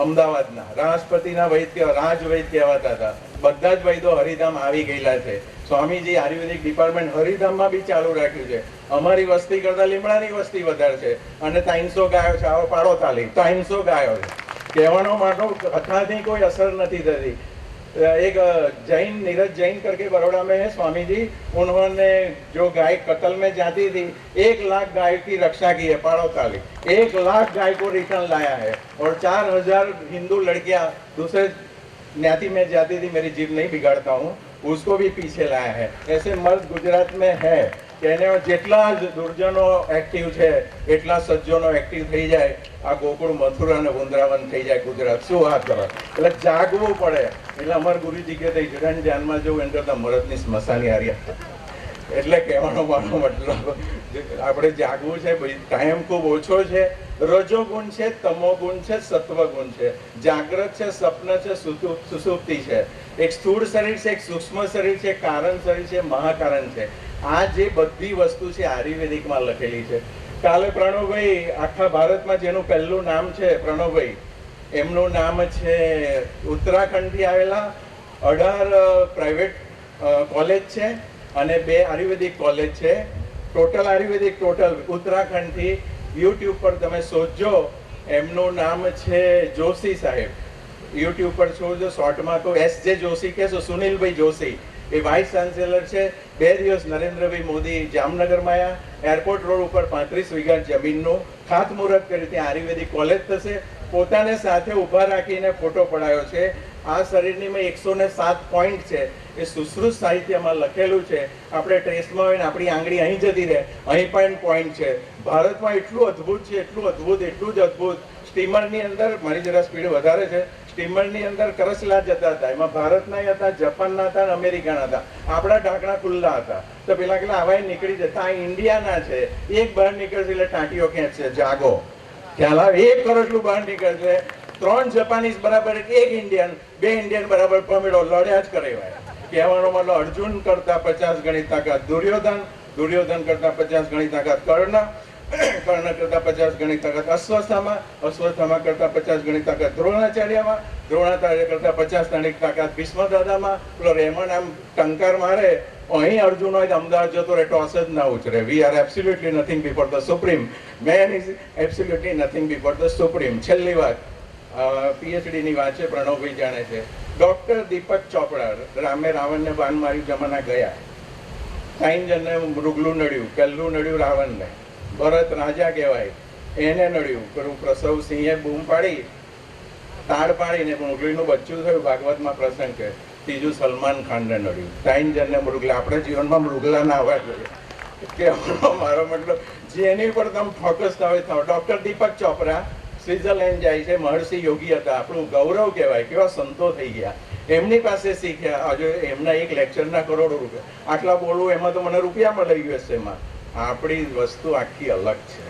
અમદાવાદના. રાષ્ટ્રપતિના વૈદ રાજવૈદ કહેવાતા હતા. બધા જ વૈદો હરિધામ આવી ગયેલા છે. સ્વામીજી આયુર્વેદિક ડિપાર્ટમેન્ટ હરિધામમાં બી ચાલુ રાખ્યું છે. અમારી વસ્તી કરતા લીમડાની વસ્તી વધારે છે અને 300 ગાયો છે. આવો પાડો તાલી, 300 ગાયો છે. કહેવાનો માટો કથાથી કોઈ અસર નથી થતી. एक जैन नीरज जैन करके बड़ौदा में है स्वामी जी, उन्होंने जो गाय कत्ल में जाती थी 1 लाख गाय की रक्षा की है. पाड़ो ताली. 1 लाख गाय को रिटर्न लाया है और 4000 हिंदू लड़कियां दूसरे ज्ञाति में जाती थी, मेरी जीभ नहीं बिगाड़ता हूँ, उसको भी पीछे लाया है. ऐसे मर्द गुजरात में है. कहने જેટલા જ દુર્જનો એક્ટિવ છે એટલા સજ્જનો એક્ટિવ થઈ જાય, આ ગોકુળ મથુરા અને વૃંદાવન થઈ જાય ગુજરાત. શું વાત કરો. એટલે જાગવું પડે. એટલે અમારા ગુરુજી કહે છે હિરણ ધ્યાનમાં જવું એમ કરતા મરદની સ્મશાની હારી. એટલે કહેવાનો મારો મતલબ આપણે જાગવું છે. ટાઈમ ખૂબ ઓછો છે. રજો ગુણ છે, તમો ગુણ છે, સત્વ ગુણ છે, જાગ્રત છે, સ્વપ્ન છે, સુષુપ્તિ છે. એક સ્થૂળ શરીર છે, એક સૂક્ષ્મ શરીર છે, કારણ શરીર છે, મહાકારણ છે. આ જે બધી વસ્તુ છે આયુર્વેદિકમાં લખેલી છે. કાલે પ્રણવભાઈ આખા ભારતમાં જેનું પહેલું નામ છે પ્રણવભાઈ, એમનું નામ છે ઉત્તરાખંડથી આવેલા 18 પ્રાઇવેટ કોલેજ છે અને 2 આયુર્વેદિક કોલેજ છે. ટોટલ આયુર્વેદિક ટોટલ ઉત્તરાખંડથી. યુટ્યુબ પર તમે શોધજો, એમનું નામ છે જોશી સાહેબ. યુટ્યુબ પર શોધજો, શોર્ટમાં તો SJ જોશી કહેશો, સુનિલભાઈ જોશી. એ વાઇસ ચાન્સેલર છે. 2 દિવસ નરેન્દ્રભાઈ મોદી જામનગરમાં આવ્યા. એરપોર્ટ રોડ ઉપર 35 વીઘા જમીનનું ખાતમુહૂર્ત કર્યું. ત્યાં આયુર્વેદિક કોલેજ થશે. પોતાને સાથે ઊભા રાખીને ફોટો પડાયો છે. આ શરીરની મેં 107 પોઈન્ટ છે. એ સુશ્રુત સાહિત્યમાં લખેલું છે. આપણે ટ્રેસમાં હોય ને આપણી આંગળી અહીં જતી રહે, અહીં પણ પોઈન્ટ છે. ભારતમાં એટલું અદ્ભુત છે, એટલું અદ્ભુત, એટલું જ અદ્ભુત. સ્ટીમરની અંદર મારી જરા સ્પીડ વધારે છે. સ્ટીમરની અંદર કરસલા જતા હતા, એમાં ભારતના હતા, જાપાનના હતા અને અમેરિકાના હતા. આપણા ઢાંકણા ખુલ્લા હતા. તો પેલા કેટલા હવાઈ નીકળી જતા. આ ઇન્ડિયાના છે. એક બહાર નીકળશે એટલે ટાંટીઓ ખેંચશે. જાગો. ખ્યાલ આવે. 1 કરોડનું બહાર નીકળશે. 3 જાપાનીઝ બરાબર 1 ઇન્ડિયન, 2 ઇન્ડિયન બરાબર પમેડો લડ્યા જ કરે. કહેવાનો મતલબ અર્જુન કરતા 50 ગણી તાકાત દુર્યોધન, દુર્યોધન કરતા 50 ગણી તાકાત કર્ણ, કર્ણ કરતા 50 ગણી તાકાત અશ્વત્થામા, અશ્વત્થામા કરતા 50 ગણી તાકાત દ્રોણાચાર્યમાં, દ્રોણાચાર્ય કરતા 50 ગણી તાકાત ભીષ્મ દાદામાં. પેલો રેમન આમ ટંકાર મારે, અહીં અર્જુન હોય તો અમદાવાદ જતો રહે, ટોસ જ ના ઉછરે. We are absolutely nothing before the supreme. Man is absolutely nothing before the supreme. છેલ્લી વાત, PhD ની વાત છે, પ્રણવભાઈ જાણે છે. ડોક્ટર દીપક ચોપડા, રામે રાવણને બાણ માર્યું જમાના ગયા. 3 જણને મૃગલું નડ્યું. પહેલું નડ્યું રાવણને. ભરત રાજા કહેવાય, એને નડ્યું. પ્રસવ સિંહે બૂમ પાડી તાડ પાડીને મૃગલીનું બચ્ચું થયું. ભાગવતમાં પ્રસંગ છે. ત્રીજું સલમાન ખાનને નડ્યું. 3 જણને મૃગલા. આપણે જીવનમાં મૃગલા ના આવવા જોઈએ. કે મારો મતલબ જેની પર તમે ફોકસ થાય. ડોક્ટર દીપક ચોપરા સ્વિટ્ઝરલેન્ડ જાય છે. મહર્ષિ યોગી હતા. આપણું ગૌરવ કહેવાય. કેવા સંતો થઈ ગયા. એમની પાસે શીખ્યા. હજુ એમના એક લેક્ચરના કરોડો રૂપિયા. આટલા બોલવું એમાં તો મને રૂપિયા મળે યુએસએમાં. આપણી વસ્તુ આખી અલગ છે.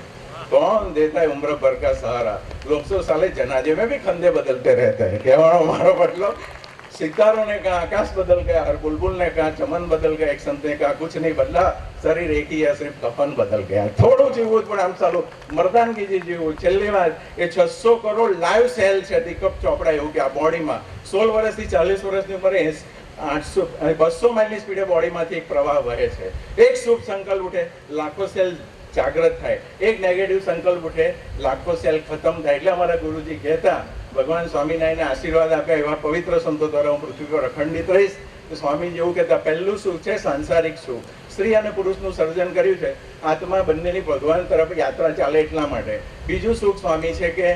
कौन देता है उम्र भर का सहारा, लोग तो साले जनाजे में भी खंधे बदलते रहते हैं. कहवानो मारो मतलब सितारों ने कहा आकाश बदल गया, हर बुलबुल ने कहा चमन बदल गया, एक संत ने कहा कुछ नहीं बदला, शरीर एक ही है, सिर्फ कफन बदल गया. થોડું જીવવું પણ આમ ચાલુ મર્દાનગીજી જીવવું. છેલ્લી વાત એ 600 કરોડ લાઈવ સેલ છે દીપક ચોપડા એવું કે આ બોડીમાં 16 વર્ષથી 40 વર્ષની ઉંમરે 200 માઇલની સ્પીડે બોડીમાંથી એક પ્રવાહ વહે છે. એક શુભ સંકલ્પ ઉઠે લાખો સેલ જાગૃત થાય, એક નેગેટિવ સંકલ્પ ઉઠે લાખો સેલ ખતમ થાય. એટલે અમારા ગુરુજી કહેતા ભગવાન સ્વામિનારાયણને આશીર્વાદ આપ્યા એવા પવિત્ર સંતો દ્વારા હું પૃથ્વી પર અખંડિત રહીશ. સ્વામી જેવું કહેતા પહેલું સુખ છે સાંસારિક સુખ. સ્ત્રી અને પુરુષનું સર્જન કર્યું છે આત્મા બંનેની ભગવાન તરફ યાત્રા ચાલે એટલા માટે. બીજું સુખ સ્વામી છે કે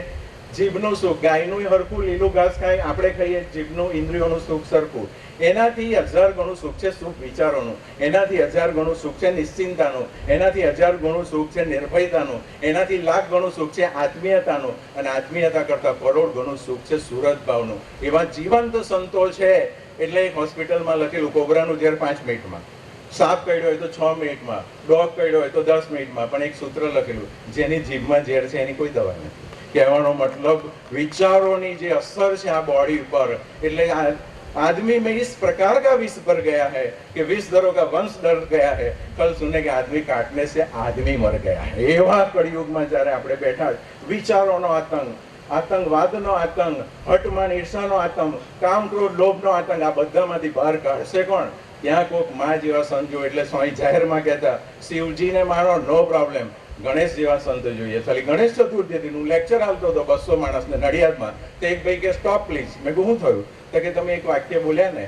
જીભનું સુખ. ગાયનું હરખું લીલું ઘાસ ખાય, આપણે ખાઈએ જીભનું ઇન્દ્રિયોનું સુખ સરખું. એનાથી 1000 ગણું સુખ છે સુખ વિચારોનું, એનાથી 1000 ગણું સુખ છે નિશ્ચિંતાનું, એનાથી 1000 ગણું સુખ છે નિર્ભયતાનું, એનાથી લાખ ગણું સુખ છે આત્મીયતાનું, અને આત્મીયતા કરતા કરોડ ગણું સુખ છે સુરત ભાવનું. એવા જીવંત સંતો છે. એટલે એક હોસ્પિટલમાં લખેલું કોબરાનું ઝેર 5 મિનિટમાં, સાપ કરડ્યો હોય તો 6 મિનિટમાં, ડોગ કરડ્યો હોય તો 10 મિનિટમાં, પણ એક સૂત્ર લખેલું જેની જીભમાં ઝેર છે એની કોઈ દવા નથી. કહેવાનો મતલબ વિચારોની જે અસર છે આ બોડી ઉપર. એટલે आदमी में इस प्रकार का विष भर गया है कि विष दरों का वंश डर गया है. कल सुने के आदमी काटने से आदमी मर गया है. एवा कलयुगમાં જ્યારે આપણે બેઠા વિચારોનો આતંક, આતંકવાદનો આતંક, હટમાન ઈર્ષાનો આતંક, કામ ક્રોધ લોભનો આતંક, આ બધામાંથી બહાર કાઢશે કોણ? ત્યાં કોઈક માં જેવા સંતો. એટલે સ્વામી જાહેરમાં કહેતા શિવજીને માનો નો પ્રોબ્લેમ, ગણેશ જેવા સંત જોઈએ. ખાલી ગણેશ ચતુર્થી હું લેક્ચર આવતો હતો 200 માણસને નડિયાદમાં. તો એક ભાઈ કે સ્ટોપ પ્લીઝ. મેં કહું શું થયું? તો કે તમે એક વાક્ય બોલ્યા ને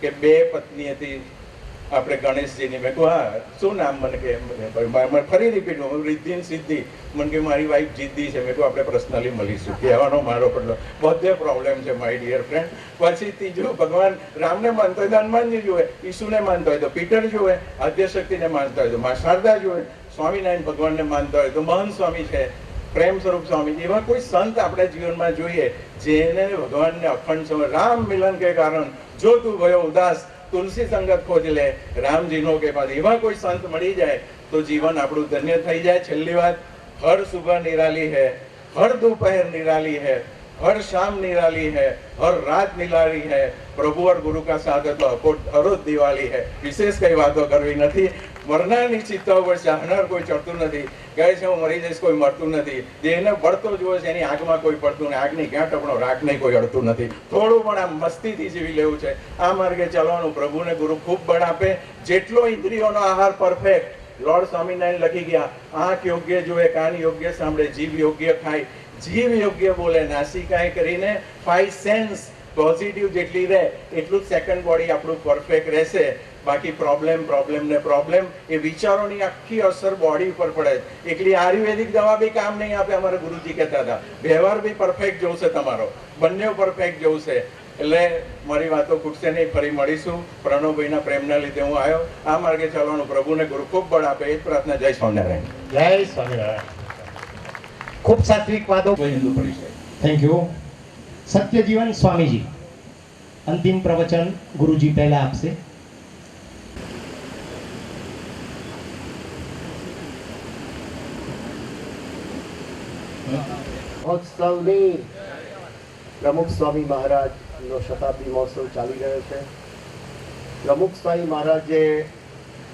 કે 2 પત્ની હતી આપણે ગણેશજીની. મેં કહું હા શું નામ? મને કે ફરી રિપીટ રિદ્ધિ સિદ્ધિ. મને કે મારી વાઈફ જીદ્દી છે. મેં કહું આપણે પર્સનલી મળીશું. કહેવાનો મારો મતલબ બધે પ્રોબ્લેમ છે માય ડિયર ફ્રેન્ડ. પછી ત્રીજું ભગવાન રામને માનતો હોય તો હનુમાનજી જુએ, ઈસુને માનતો હોય તો પીટર જુએ, આદ્યશક્તિને માનતો હોય તો મા શારદા જુએ, સ્વામિનારાયણ ભગવાનને માનતા હોય તો મહંત સ્વામી છે, પ્રેમ સ્વરૂપ સ્વામી. એવા કોઈ સંત આપણે જીવનમાં જોઈએ જેને ભગવાનને અખંડ સમય. રામ મિલન કે કારણ જો તું ભયો ઉદાસ, તુલસી સંગત ખોજ લે, રામજીનો કે પાસ. એવા કોઈ સંત મળી જાય તો જીવન આપણું ધન્ય થઈ જાય. છેલ્લી વાત, હર સુબહ નિરાલી હૈ, હર दोपहर निराली है, हर शाम निराली है, हर रात निराली है, प्रभु और गुरु का साथ तो हरोज दिवाली है. વિશેષ કઈ વાતો કરવી નથી. મરનારની ચિંતા ઉપર ચાહનાર કોઈ ચડતું નથી. કહે છે હું મરી જઈશ, કોઈ મરતું નથી. દેહને બળતો જુએ છે, એની આગમાં કોઈ પડતું નહીં. આગની ક્યાં ટપણો રાખને કોઈ અડતું નથી. થોડું પણ આમ મસ્તીથી જીવી લેવું છે. આ માર્ગે ચાલવાનું. પ્રભુને ગુરુ ખૂબ બળ આપે. જેટલો ઇન્દ્રિયોનો આહાર પરફેક્ટ. લોર્ડ સ્વામિનારાયણ લખી ગયા, આંખ યોગ્ય જુએ, કાન યોગ્ય સાંભળે, જીભ યોગ્ય ખાય, જીવ યોગ્ય બોલે, નાસિકાએ કરીને 5 સેન્સ પોઝિટિવ જેટલી રહે એટલું જ સેકન્ડ બોડી આપણું પરફેક્ટ રહેશે. બાકી પ્રોબ્લેમ ને પ્રોબ્લેમ એ વિચારોની આખી અસર બોડી ઉપર પડે. એકલી આયુર્વેદિક દવા બી કામ નહીં આપે. અમારા ગુરુજી કહેતા હતા વ્યવહાર બી પરફેક્ટ જોશે તમારો, બંને પરફેક્ટ જોશે. એટલે મારી વાતો ખૂટશે નહીં. ફરી મળીશું. પ્રણવભાઈના પ્રેમના લીધે હું આવ્યો. આ માર્ગે ચાલવાનું. પ્રભુને ગુરુ ખૂબ બળ આપે એ જ પ્રાર્થના. જય સ્વામિનારાયણ. જય સ્વામિનારાયણ. ખૂબ સાત્વિક વાતો. હિન્દુ પરિષદ. Thank you. સત્યજીવન સ્વામીજી અંતિમ પ્રવચન ગુરુજી પહેલા આપશે. મહોત્સવની પ્રમુખ સ્વામી મહારાજનો શતાબ્દી મહોત્સવ ચાલી રહ્યો છે. પ્રમુખ સ્વામી મહારાજે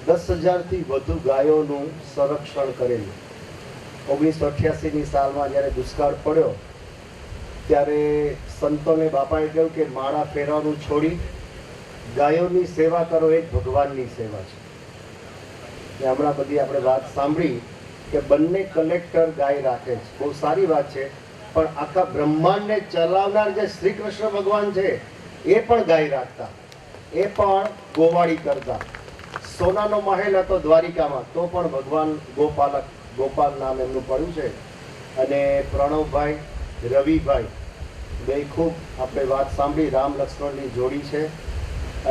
10,000થી વધુ ગાયોનું સંરક્ષણ કરેલું. 1988ની સાલમાં જ્યારે દુષ્કાળ પડ્યો ત્યારે સંતોને બાપાએ કહ્યું કે માળા ફેરવાનું છોડી ગાયોની સેવા કરો, એ જ ભગવાનની સેવા છે. હમણાં બધી આપણે વાત સાંભળી કે બંને કલેક્ટર ગાય રાખે છે. બહુ સારી વાત છે. પણ આખા બ્રહ્માંડને ચલાવનાર જે શ્રી કૃષ્ણ ભગવાન છે એ પણ ગાય રાખતા, એ પણ ગોવાળી કરતા. સોનાનો મહેલ હતો દ્વારિકામાં તો પણ ભગવાન ગોપાલ નામ એમનું પડ્યું છે. અને પ્રણવભાઈ, રવિભાઈ બે ખૂબ આપણે વાત સાંભળી રામ લક્ષ્મણની જોડી છે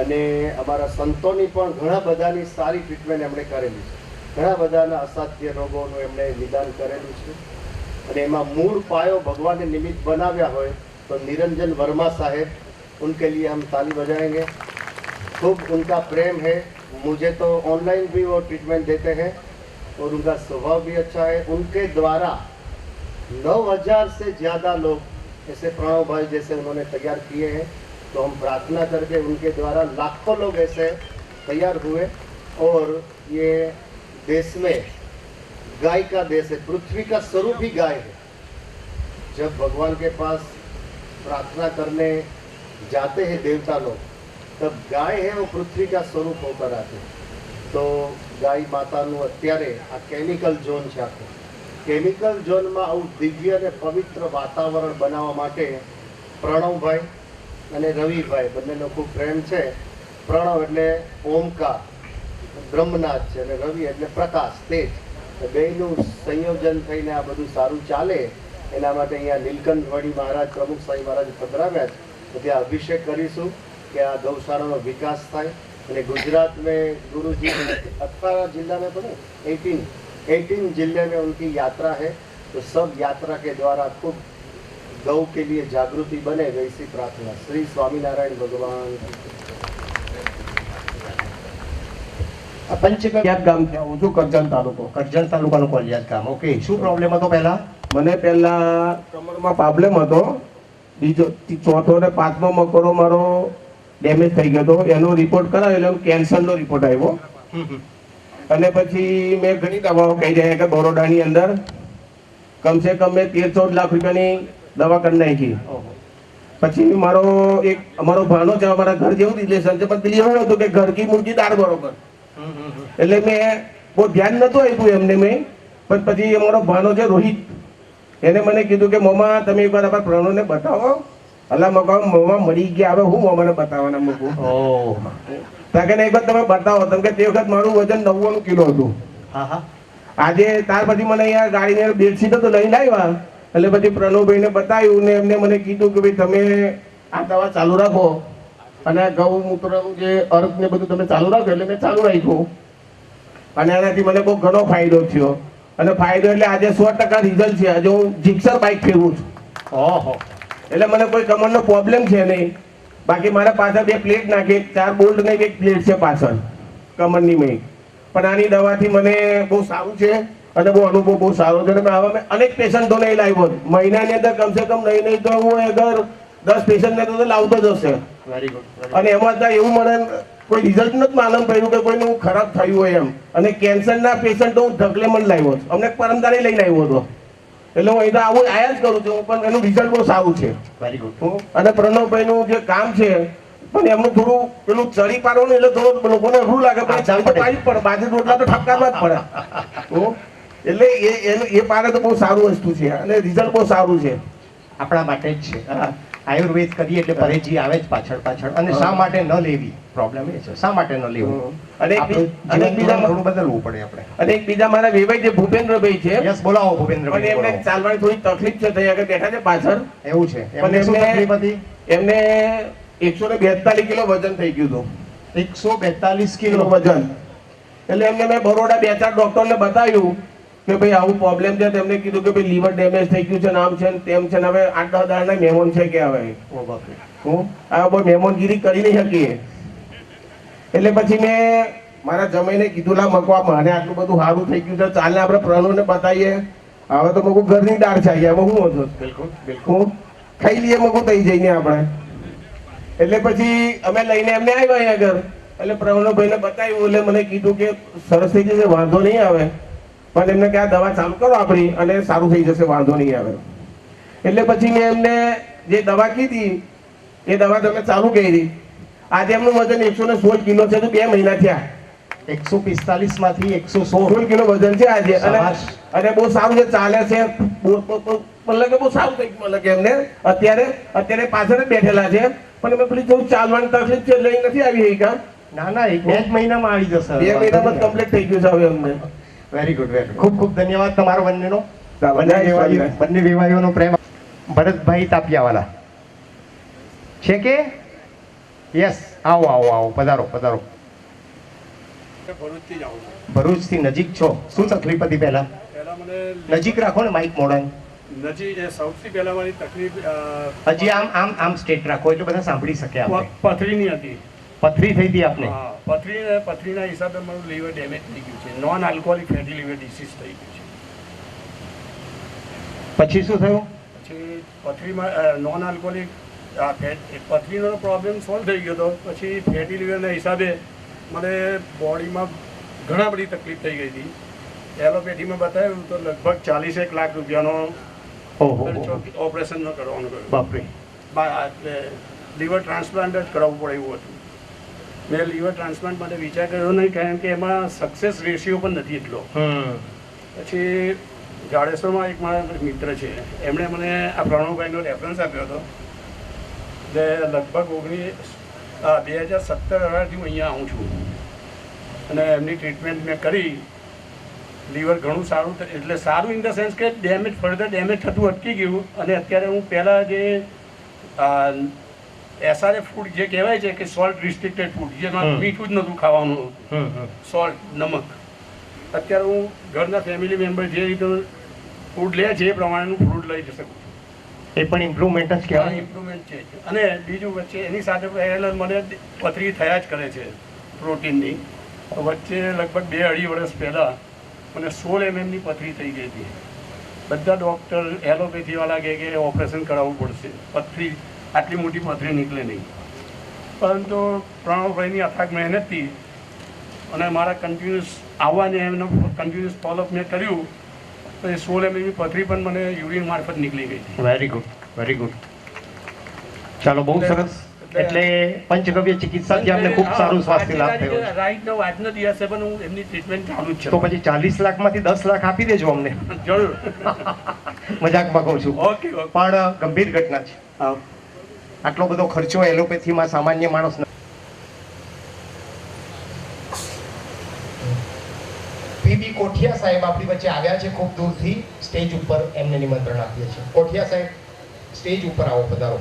અને અમારા સંતોની પણ ઘણા બધાની સારી ટ્રીટમેન્ટ એમણે કરેલી છે, ઘણા બધાના અસાધ્ય રોગોનું એમણે નિદાન કરેલું છે અને એમાં મૂળ પાયો ભગવાને નિમિત્ત બનાવ્યા હોય तो निरंजन वर्मा साहेब, उनके लिए हम ताली बजाएंगे। खूब उनका प्रेम है, मुझे तो ऑनलाइन भी वो ट्रीटमेंट देते हैं और उनका स्वभाव भी अच्छा है। उनके द्वारा 9000 से ज़्यादा लोग ऐसे प्रणव भाई जैसे उन्होंने तैयार किए हैं, तो हम प्रार्थना करके उनके द्वारा लाखों लोग ऐसे तैयार हुए। और ये देश में गाय का देश है, पृथ्वी का स्वरूप ही गाय है। जब भगवान के पास प्रार्थना करने जाते हैं देवता लोग, तब गाय है वो पृथ्वी का स्वरूप होकर आते हैं। तो गाय माताનું અત્યારે આ કેમિકલ ઝોન છે, આખો કેમિકલ ઝોનમાં આવું દિવ્ય અને પવિત્ર વાતાવરણ બનાવવા માટે પ્રણવભાઈ અને રવિભાઈ બંનેનો ખૂબ પ્રેમ છે। પ્રણવ એટલે ઓમકાર, બ્રહ્મનાથ છે, અને રવિ એટલે પ્રકાશ, તેજ। બેયનું સંયોજન થઈને આ બધું સારું ચાલે એના માટે અહીંયા નીલકંઠવડી મહારાજ, પ્રમુખ સાંઈ મહારાજ પધરાવ્યા છે, તો ત્યાં અભિષેક કરીશું कि आ गौशाला विकास थाय। गुजरात में गुरु जी 18 जिला में तो 18 जिले में उनकी यात्रा है, तो सब यात्रा के द्वारा खूब गौ के लिए जागृति बने, वैसी प्रार्थना। श्री स्वामीनारायण भगवान। પંચગઢ ગામ થી આવું છું, કરજણ તાલુકો। કરજણ તાલુકાનું કોલિયાદ ગામ। ઓકે, શું પ્રોબ્લેમ હતો પહેલા? મને પહેલા કમરમાં પ્રોબ્લેમ હતો, બીજો ચોથો ને પાંચમો મકોડો મારો ડેમેજ થઈ ગયો હતો, એનો રિપોર્ટ કરાવેલો, કેન્સરનો રિપોર્ટ આવ્યો। અને પછી મેં ઘણી દવાઓ કહી જાય કે બરોડાની અંદર કમસે કમ મેં 13-14 લાખ રૂપિયાની દવા કરી નાખી। પછી મારો એક અમારો ભાણો છે, અમારા ઘર જેવું રિલેશન છે, પણ પેલી એવું હતું કે ઘર કી મુર્ગી દાળ બરોબર, એટલે મેં બહુ ધ્યાન નહોતું આપ્યું એમને મેં। પણ પછી અમારો ભાણો છે રોહિત, એને મને કીધું કે મોમા તમે એકવાર આપણા પ્રણવને બતાવો। અલા મકામ મોમા મરી ગયા, હવે હું મોમાને બતાવવાના મૂકું? કે એકવાર તમે બતાવો, તમે કે તે વખત મારું વજન 99 કિલો હતું। આજે ત્યાર પછી મને અહીંયા ગાડીને બેડશીટ તો લઈને આવ્યા, એટલે પછી પ્રણવભાઈને બતાવ્યું ને એમને મને કીધું કે ભાઈ તમે આ દવા ચાલુ રાખો અને ગૌમૂત્રનું જે અર્ક ને બધું તમે ચાલુ રાખો। એટલે મેં ચાલુ રાખ્યું અને એનાથી મને બહુ ઘણો ફાયદો થયો। અને ફાયદો એટલે આજે 100% રિઝલ્ટ છે। આજે હું જીક્સર બાઇક ફેરવું છું। ઓહો, એટલે મને કોઈ કમરનો પ્રોબ્લેમ છે નહીં। બાકી મારા પાછળ 2 પ્લેટ નાખી, 4 બોલ્ટ ને 1 પ્લેટ છે પાછળ કમરની મેં। પણ આની દવાથી મને બહુ સારું છે અને બહુ અનુભવ બહુ સારો છે। અને હવે મેં અનેક પેશન્ટોને લાવ્યો, મહિનાની અંદર કમસે કમ નહીં તો હું અગર 10 પેશન્ટને તો લાવતો જ હશે। Very good. અને એમાં તો એવું મને કોઈ રિઝલ્ટ નથી માલૂમ પડ્યું કે કોઈનું ખરાબ થયું હોય એમ। અને કેન્સરના પેશન્ટ હું ઢગલેમણ લાવ્યો છું, અમને પરમદારે લઈને આવ્યો હતો, એટલે હું અહીં આવું આયા જ કરું છું, પણ એનું રિઝલ્ટ બહુ સારું છે। Very good. અને પ્રણવભાઈનું જે કામ છે, પણ એમનું થોડું પેલું ચડી પાડવાનું એટલે થોડું લોકોને અઘરું લાગે, પણ ચડી તો પાડી જ પડે, બાજુ રોટલા તો ઠપકારવા જ પડે। એટલે એ પાડે તો બહુ સારું વસ્તુ છે અને રિઝલ્ટ બહુ સારું છે, આપણા માટે જ છે। આયુર્વેદ કરીએ એટલે પરેજી આવે જ પાછળ। અને શા માટે ન લેવી, પ્રોબ્લેમ એ છે, શા માટે ન લેવું? અને બીજા થોડું બદલવું પડે આપણે। અને એક બીજા મારા વેવાઈ જે ભૂપેન્દ્રભાઈ છે, યસ, બોલાવો ભૂપેન્દ્રભાઈ। એમને ચાલવાની થોડી તકલીફ છે, ત્યાં આગળ બેઠા છે પાછળ, એવું છે? એમને શું તકલીફ હતી? એમને 142 કિલો વજન થઈ ગયું હતું। 142 કિલો વજન, એટલે એમને મેં બરોડા 2-4 ડોક્ટરને બતાવ્યું કે ભાઈ આવું પ્રોબ્લેમ છે। તેમને કીધું કે ભાઈ લીવર ડેમેજ થઈ ગયું છે, નામ છે તેમ છે, હવે 8-10 દાડા મહેમાન છે કે હવે હું આ બહુ મહેમાનગીરી કરી નહીં શકીએ। એટલે પછી મેં મારા જમાઈને કીધું લા મકવા મને આટલું બધું સારું થઈ ગયું છે, ચાલને આપણે પ્રણવને બતાવીએ। હવે તો મકું ઘરની દાળ છે, એમાં હું હતું બિલકુલ બિલકુલ ખાઈ લઈએ મકું થઈ જઈને આપણે। એટલે પછી અમે લઈને એમને આવ્યા અહીંયા આગળ, એટલે પ્રણવભાઈને બતાવ્યું, એટલે મને કીધું કે સરસ થઈ જશે, વાંધો નહીં આવે, પણ એમને કે આ દવા ચાલુ કરો આપણી અને સારું થઈ જશે, વાંધો નહીં આવે। એટલે પછી મેં એમને જે દવા કીધી એ દવા તમે ચાલુ કરી। આજે એમનું વજન 116 કિલો છે, તો 2 મહિના થયા। 145 માંથી 116 કિલો વજન છે આજે, અને બહુ સારું છે, ચાલે છે, મતલબ કે બહુ સારું થઈ ગયું। મતલબ કે એમને અત્યારે પાછળ જ બેઠેલા છે, પણ એમને પેલી થોડું ચાલવાની તકલીફ છે, લઈ નથી આવી રહી કા? ના ના, 2 મહિનામાં આવી જશે, 2 મહિનામાં કમ્પ્લીટ થઈ ગયું છે હવે અમને। વેરી ગુડ, વેરી ખૂબ ખૂબ ધન્યવાદ તમારો બંનેનો, બંને વેવાઈઓનો પ્રેમ। ભરતભાઈ તાપિયાવાલા, છે કે યસ, આવો આવો આવો, પધારો પધારો. ભરૂચથી જ આવું છું. ભરૂચથી નજીક છો, શું તકલીફ હતી પહેલા? પહેલાં મને નજીક રાખો ને માઇક મોડાને. નજીક સૌથી પહેલાં મારી તકલીફ હજી આમ આમ આમ સ્ટેટ રાખો એટલે બધા સાંભળી શકે આપણે. પથરીની હતી. પથરી થઈ હતી આપને? હા, પથરીના હિસાબે મારું લીવર ડેમેજ થઈ ગયું છે. Non alcoholic fatty liver disease થઈ ગયું છે. પછી શું થયું? પછી પથરીમાં નોન આલ્કોહોલિક પથરીનો પ્રોબ્લેમ સોલ્વ થઈ ગયો હતો. પછી ફેટી લીવરના હિસાબે મને બોડીમાં ઘણા બધી તકલીફ થઈ ગઈ હતી. એલોપેથીમાં બતાવ્યું તો લગભગ 40 લાખ રૂપિયાનો ઓપરેશન કરવાનું કહ્યું. બાપરે. લીવર ટ્રાન્સપ્લાન્ટ જ કરાવવું પડે એવું હતું. મેં લીવર ટ્રાન્સપ્લાન્ટ માટે વિચાર કર્યો નહીં, કારણ કે એમાં સક્સેસ રેશિયો પણ નથી એટલો. પછી જાડેશ્વરમાં એક મારા મિત્ર છે, એમણે મને આ પ્રણવભાઈનો રેફરન્સ આપ્યો હતો. જે લગભગ 2017-18થી હું અહીંયા આવું છું અને એમની ટ્રીટમેન્ટ મેં કરી. લીવર ઘણું સારું, એટલે સારું ઇન ધ સેન્સ કે ડેમેજ, ફર્ધર ડેમેજ થતું અટકી ગયું. અને અત્યારે હું પહેલાં જે SRF ફૂડ જે કહેવાય છે કે સોલ્ટ રિસ્ટ્રિક્ટેડ ફૂડ, જેમાં મીઠું જ નહોતું ખાવાનું, સોલ્ટ, નમક, અત્યારે હું ઘરના ફેમિલી મેમ્બર જે રીતે ફૂડ લે છે એ પ્રમાણેનું ફૂડ લઈ શકું છું. એ પણ ઇમ્પ્રુવમેન્ટ જ કહેવાય. ઇમ્પ્રુવમેન્ટ છે. અને બીજું વચ્ચે એની સાથે મને પથરી થયા જ કરે છે પ્રોટીનની. વચ્ચે લગભગ 2-2.5 વર્ષ પહેલાં મને 16 mm પથરી થઈ ગઈ હતી. બધા ડૉક્ટર એલોપેથીવાળા કહે કે ઓપરેશન કરાવવું પડશે, પથરી આટલી મોટી પથરી નીકળે નહીં. પરંતુ પ્રણવભાઈની અથાગ મહેનતથી અને મારા કન્ટિન્યુઅસ આવવાને એમનો કન્ટિન્યુઅસ ફોલોઅપ મેં કર્યું તો એ 16 mm પથરી પણ મને યુરિન મારફત નીકળી ગઈ હતી. Very good, very good. ચાલો, બહુ સરસ. એટલે પંચગવ્ય ચિકિત્સાથી અમને ખૂબ સારું સ્વાસ્થ્ય લાભ થયો છે. રાઈટ નાઉ આજના દિવસે પણ હું એમની ટ્રીટમેન્ટ ચાલુ જ છે. તો પછી 40 લાખમાંથી 10 લાખ આપી દેજો અમને. જરૂર. મજાકમાં કહું છું. ઓકે. પણ ગંભીર ઘટના છે. આટલો બધો ખર્ચો એલોપેથીમાં સામાન્ય માણસ પીબી કોઠિયા સાહેબ આપણી વચ્ચે આવ્યા છે ખૂબ દૂરથી. સ્ટેજ ઉપર એમને નિમંત્રણ આપીએ છીએ. કોઠિયા સાહેબ, સ્ટેજ ઉપર આવો, પધારો.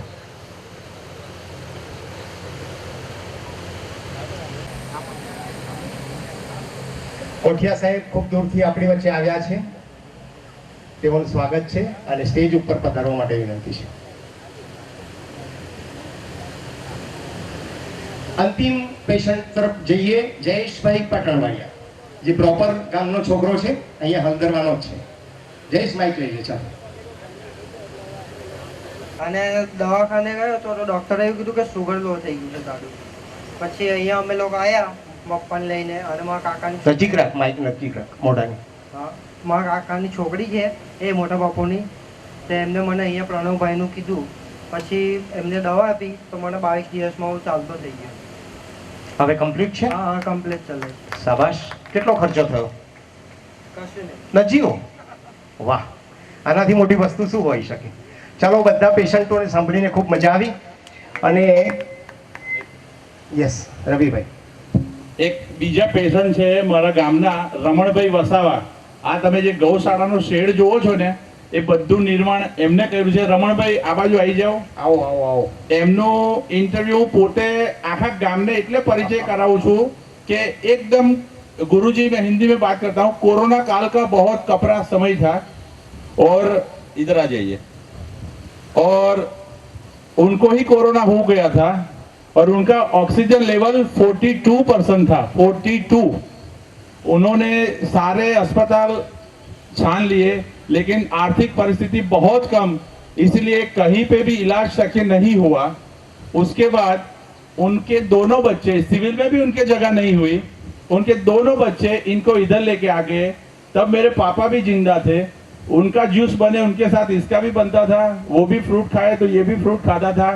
કોઠિયા સાહેબ ખૂબ દૂરથી આપણી વચ્ચે આવ્યા છે, તેઓનું સ્વાગત છે અને સ્ટેજ ઉપર પધારવા માટે વિનંતી છે. અંતિમ પેશન્ટ તરફ જઈએ. જયેશભાઈ પાટણવાડિયા, જે પ્રોપર ગામનો છોકરો છે, અહીંયા હલદરવાનો જ છે. જયેશ, માઇક લઈ લે. ચાલો. અને દવાખાને ગયો તો ડૉક્ટરે એવું કીધું કે સુગર લો થઈ ગયું છે તારું. પછી અહીંયા અમે લોકો આવ્યા પપ્પાને લઈને, અને મારા કાકાની નજીક રાખ, માઇક નજીક રાખ મોઢાની. હા, મારા કાકાની છોકરી છે એ મોટા બાપુની, તો એમને મને અહીંયા પ્રણવભાઈનું કીધું. પછી એમને દવા આપી તો મને 22 દિવસમાં હું ચાલતો થઈ ગયો. હવે કમ્પ્લીટ છે? હા, કમ્પ્લીટ ચાલે. શાબાશ. કેટલો ખર્ચો થયો? કશું નહીં. નજીવો. વાહ, આનાથી મોટી વસ્તુ શું હોઈ શકે? ચાલો, બધા પેશન્ટોને સાંભળીને ખૂબ મજા આવી. અને યસ, રવિભાઈ. એક બીજા પેશન્ટ છે મારા ગામના, રમણભાઈ વસાવા. આ તમે જે ગૌશાળાનો શેડ જોવો છો ને, એ બધું નિર્માણ એમને કર્યું છે. રમણભાઈ, આ બાજુ આવી જાઓ. આવો આવો આવો. એમનું ઇન્ટરવ્યુ પોતે આખા ગામને એટલે પરિચય કરાવું છું કે एकदम गुरुजी, मैं हिंदी में बात करता हूँ. कोरोना काल का बहुत कपरा समय था और इधर आ जाइए. और उनको ही कोरोना हो गया था और उनका ऑक्सीजन लेवल 42% था. 42. उन्होंने सारे अस्पताल छान लिए, लेकिन आर्थिक परिस्थिति बहुत कम, इसलिए कहीं पे भी इलाज शक्य नहीं हुआ. उसके बाद उनके दोनों बच्चे, सिविल में भी उनके जगह नहीं हुई, उनके दोनों बच्चे इनको इधर लेके आ गए. तब मेरे पापा भी जिंदा थे, उनका जूस बने, उनके साथ इसका भी बनता था. वो भी फ्रूट खाए तो ये भी फ्रूट खाता था.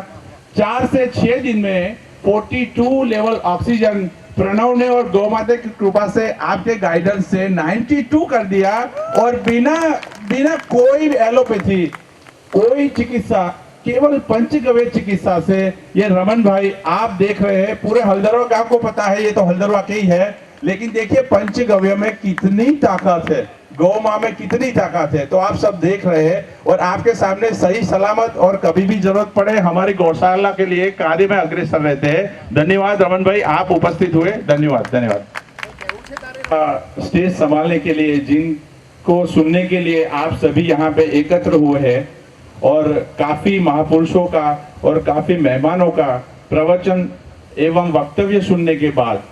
4 से 6 दिन में 42 लेवल ऑक्सीजन प्रणव ने और गौ माता की कृपा से, आपके गाइडेंस से 92 कर दिया. और बिना कोई एलोपैथी, कोई चिकित्सा, केवल पंचगव्य चिकित्सा से ये रमन भाई आप देख रहे हैं. पूरे हल्दरवा गांव को पता है, ये तो हल्दरवा के ही है, लेकिन देखिए पंचगव्य में कितनी ताकत है. गौ माँ में कितनी ताकत है, तो आप सब देख रहे हैं और आपके सामने सही सलामत और कभी भी जरूरत पड़े हमारी गौशाला के लिए कार्य में अग्रसर रहते हैं। धन्यवाद रमन भाई, आप उपस्थित हुए, धन्यवाद धन्यवाद। स्टेज संभालने के लिए, जिनको सुनने के लिए आप सभी यहाँ पे एकत्र हुए हैं और काफी महापुरुषों का और काफी मेहमानों का प्रवचन एवं वक्तव्य सुनने के बाद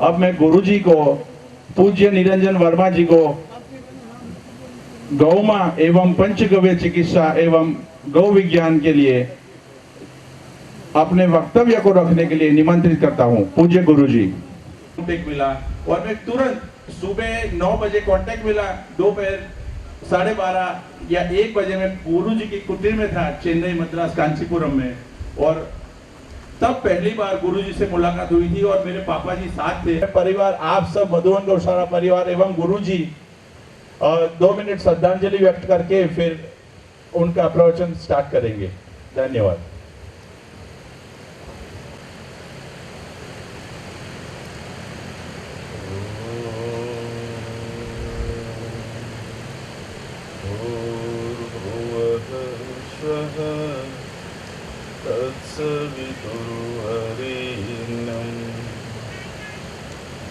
अब मैं गुरुजी को, पूज्य निरंजन वर्मा जी को गौमा एवं पंचगव्य चिकित्सा एवं गौ विज्ञान के लिए अपने वक्तव्य को रखने के लिए निमंत्रित करता हूं। पूज्य गुरुजी। कांटेक्ट मिला और मैं तुरंत सुबह 9 बजे कांटेक्ट मिला, दोपहर 12:30 या 1 बजे में गुरुजी की कुटीर में था, चेन्नई, मद्रास, कांचीपुरम में, और तब पहली बार गुरुजी से मुलाकात हुई थी और मेरे पापा जी साथ थे। परिवार, आप सब मधुवन गौशाला परिवार एवं गुरुजी 2 मिनट श्रद्धांजलि व्यक्त करके फिर उनका प्रवचन स्टार्ट करेंगे। धन्यवाद।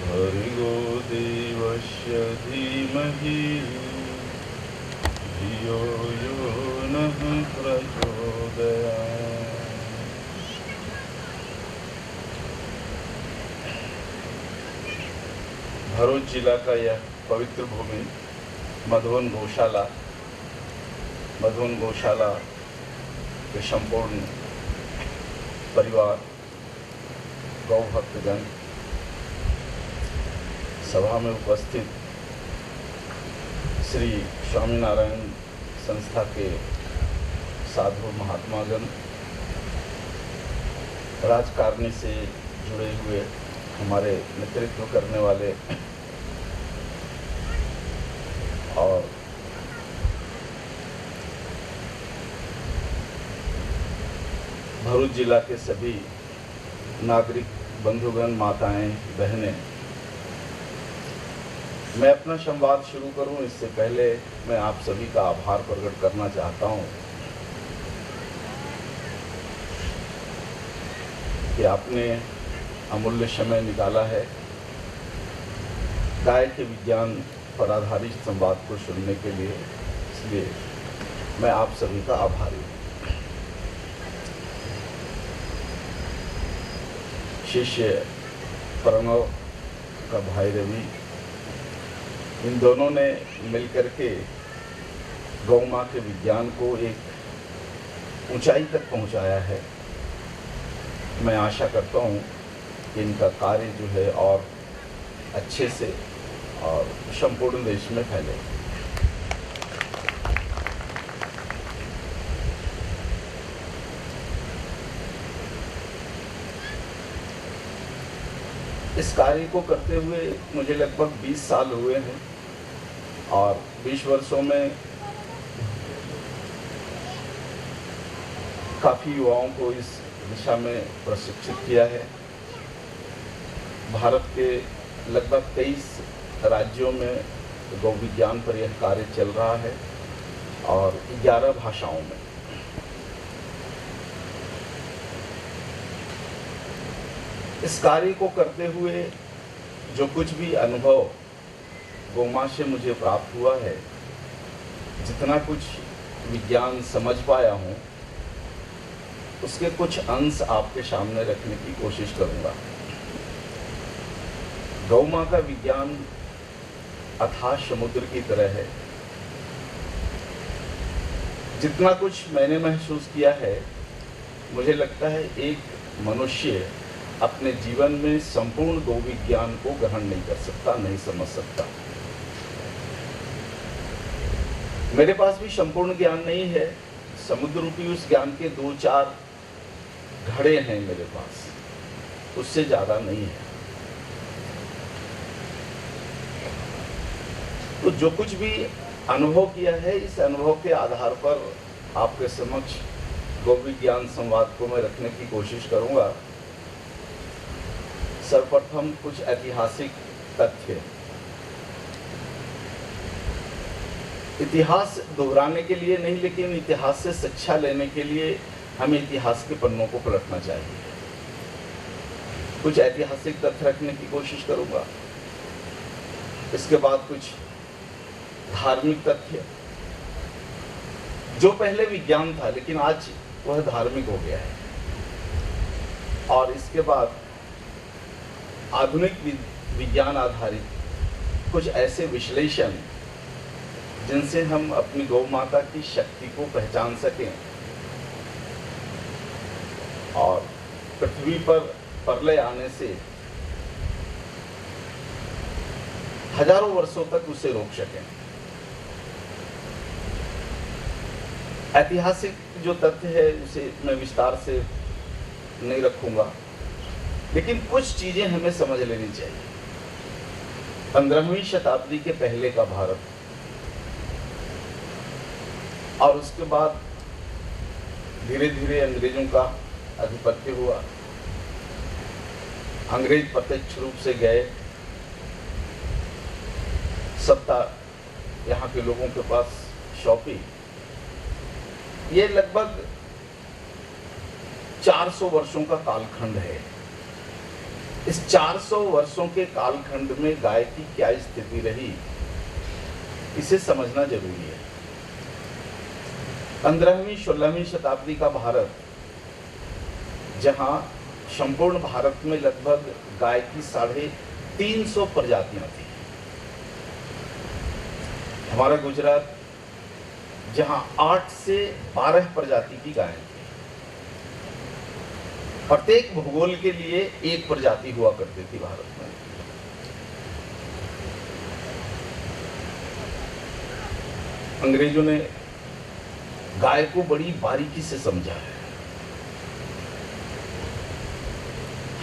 भर्गो देवस्य धीमहि धियो यो नः प्रचोदयात्। भरूच जिला का यह पवित्र भूमि मधुवन गौशाला के संपूर्ण परिवार, गौ भक्तजन, सभा में उपस्थित श्री स्वामीनारायण संस्था के साधु महात्मागण, राजकारणी से जुड़े हुए हमारे नेतृत्व करने वाले और भरूच जिला के सभी नागरिक बंधुगण, माताएं, बहनें, मैं अपना संवाद शुरू करूं इससे पहले मैं आप सभी का आभार प्रकट करना चाहता हूं कि आपने अमूल्य समय निकाला है गाय के विज्ञान पर आधारित संवाद को सुनने के लिए, इसलिए मैं आप सभी का आभारी हूँ। शिष्य प्रणव का भाई रवि, इन दोनों ने मिलकर के गौ माँ के विज्ञान को एक ऊंचाई तक पहुंचाया है। मैं आशा करता हूं कि इनका कार्य जो है और अच्छे से और संपूर्ण देश में फैले। इस कार्य को करते हुए मुझे लगभग 20 साल हुए हैं और 20 वर्षों में काफ़ी युवाओं को इस दिशा में प्रशिक्षित किया है। भारत के लगभग 23 राज्यों में गौ विज्ञान पर यह कार्य चल रहा है और 11 भाषाओं में। इस कार्य को करते हुए जो कुछ भी अनुभव गौमाँ से मुझे प्राप्त हुआ है, जितना कुछ विज्ञान समझ पाया हूँ, उसके कुछ अंश आपके सामने रखने की कोशिश करूँगा। गौ माँ का विज्ञान अथाह समुद्र की तरह है। जितना कुछ मैंने महसूस किया है, मुझे लगता है एक मनुष्य अपने जीवन में संपूर्ण गौ विज्ञान को ग्रहण नहीं कर सकता, नहीं समझ सकता। मेरे पास भी संपूर्ण ज्ञान नहीं है। समुद्र रूपी उस ज्ञान के 2-4 घड़े हैं मेरे पास, उससे ज्यादा नहीं है। तो जो कुछ भी अनुभव किया है, इस अनुभव के आधार पर आपके समक्ष गौ विज्ञान संवाद को मैं रखने की कोशिश करूंगा। सर्वप्रथम कुछ ऐतिहासिक तथ्य। इतिहास दोहराने के लिए नहीं, लेकिन इतिहास से शिक्षा लेने के लिए हमें इतिहास के पन्नों को पलटना चाहिए। कुछ ऐतिहासिक तथ्य रखने की कोशिश करूंगा, इसके बाद कुछ धार्मिक तथ्य। जो पहले विज्ञान था लेकिन आज वह धार्मिक हो गया है, और इसके बाद आधुनिक विज्ञान आधारित कुछ ऐसे विश्लेषण जिनसे हम अपनी गौ माता की शक्ति को पहचान सकें और पृथ्वी पर प्रलय आने से हजारों वर्षों तक उसे रोक सकें। ऐतिहासिक जो तथ्य है उसे मैं विस्तार से नहीं रखूंगा, लेकिन कुछ चीजें हमें समझ लेनी चाहिए। 15वीं शताब्दी के पहले का भारत और उसके बाद धीरे धीरे अंग्रेजों का आधिपत्य हुआ। अंग्रेज प्रत्यक्ष रूप से गए, सत्ता यहाँ के लोगों के पास सौंपी। ये लगभग 400 वर्षों का कालखंड है। इस 400 वर्षों के कालखंड में गाय की क्या स्थिति रही, इसे समझना जरूरी है। 15वीं 16वीं शताब्दी का भारत, जहां संपूर्ण भारत में लगभग गाय की 350 प्रजातियां थी। हमारा गुजरात, जहां 8 से 12 प्रजाति की गायें थी। प्रत्येक भूगोल के लिए एक प्रजाति हुआ करती थी भारत में। अंग्रेजों ने गाय को बड़ी बारीकी से समझा है।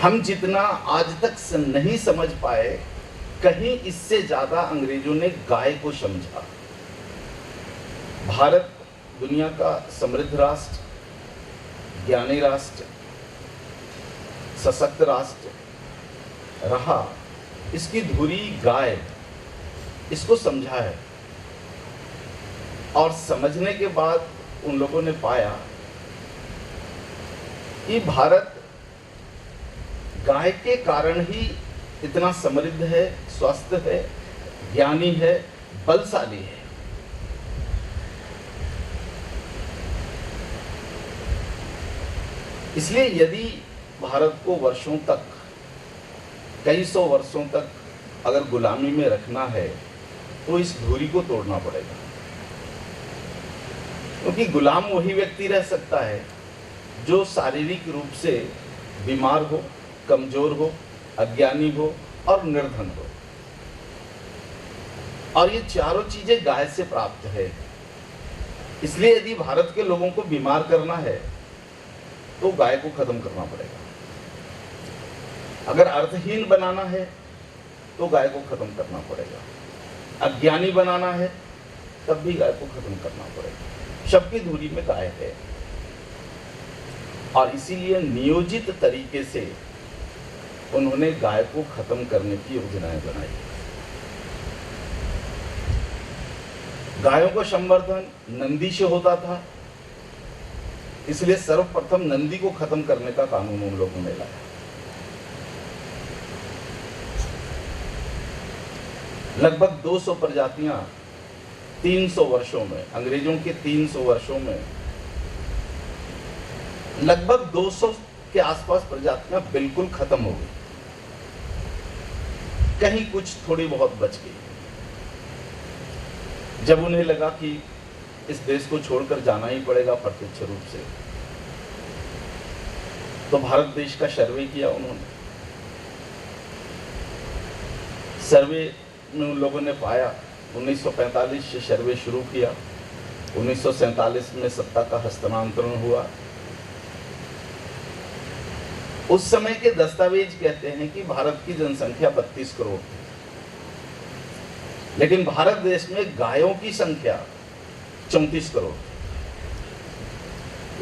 हम जितना आज तक नहीं समझ पाए, कहीं इससे ज्यादा अंग्रेजों ने गाय को समझा। भारत दुनिया का समृद्ध राष्ट्र, ज्ञानी राष्ट्र, सशक्त राष्ट्र रहा, इसकी धुरी गाय, इसको समझा है। और समझने के बाद उन लोगों ने पाया कि भारत गाय के कारण ही इतना समृद्ध है, स्वस्थ है, ज्ञानी है, बलशाली है। इसलिए यदि भारत को वर्षों तक, कई सौ वर्षों तक अगर गुलामी में रखना है, तो इस धुरी को तोड़ना पड़ेगा। क्योंकि गुलाम वही व्यक्ति रह सकता है जो शारीरिक रूप से बीमार हो, कमजोर हो, अज्ञानी हो और निर्धन हो। और ये चारों चीजें गाय से प्राप्त है। इसलिए यदि भारत के लोगों को बीमार करना है तो गाय को खत्म करना पड़ेगा। अगर अर्थहीन बनाना है तो गाय को खत्म करना पड़ेगा। अज्ञानी बनाना है तब भी गाय को खत्म करना पड़ेगा। सबकी धुरी में गाय है, और इसीलिए नियोजित तरीके से उन्होंने गाय को खत्म करने की योजनाएं बनाई। गायों का संवर्धन नंदी से होता था, इसलिए सर्वप्रथम नंदी को खत्म करने का कानून उन लोगों ने लाया। लगभग 200 प्रजातियां 300 वर्षों में, अंग्रेजों के 300 वर्षों में लगभग 200 के आसपास प्रजातियां बिल्कुल खत्म हो गई। कहीं कुछ थोड़ी बहुत बच गई। जब उन्हें लगा कि इस देश को छोड़कर जाना ही पड़ेगा प्रत्यक्ष रूप से, तो भारत देश का सर्वे किया उन्होंने। सर्वे में उन लोगों ने पाया, 1945 से सर्वे शुरू किया, 1947 में सत्ता का हस्तांतरण हुआ। उस समय के दस्तावेज कहते हैं कि भारत की जनसंख्या 32 करोड़ थी, लेकिन भारत देश में गायों की संख्या 34 करोड़ थी।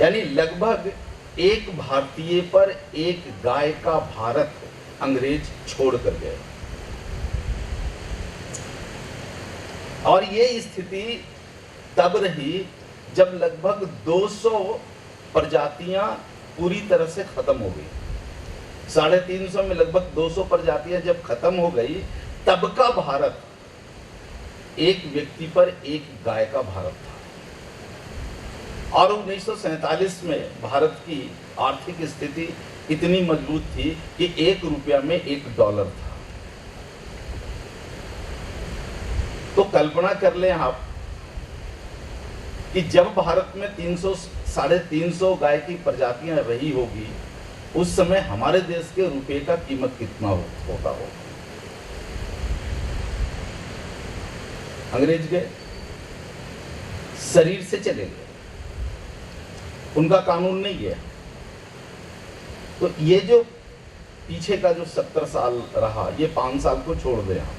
यानी लगभग एक भारतीय पर एक गाय का भारत अंग्रेज छोड़ कर गए। और ये स्थिति तब रही जब लगभग 200 प्रजातियां पूरी तरह से खत्म हो गई। 350 में लगभग 200 प्रजातियां जब खत्म हो गई, तब का भारत एक व्यक्ति पर एक गाय का भारत था। और 1947 में भारत की आर्थिक स्थिति इतनी मजबूत थी कि 1 रुपया में $1 था। तो कल्पना कर लें आप कि जब भारत में 300-350 गाय की प्रजातियां रही होगी, उस समय हमारे देश के रुपए का कीमत कितना होता होगा। अंग्रेज गए, शरीर से चले गए, उनका कानून नहीं गया। तो ये जो पीछे का जो 70 साल रहा, ये 5 साल को छोड़ दें हम,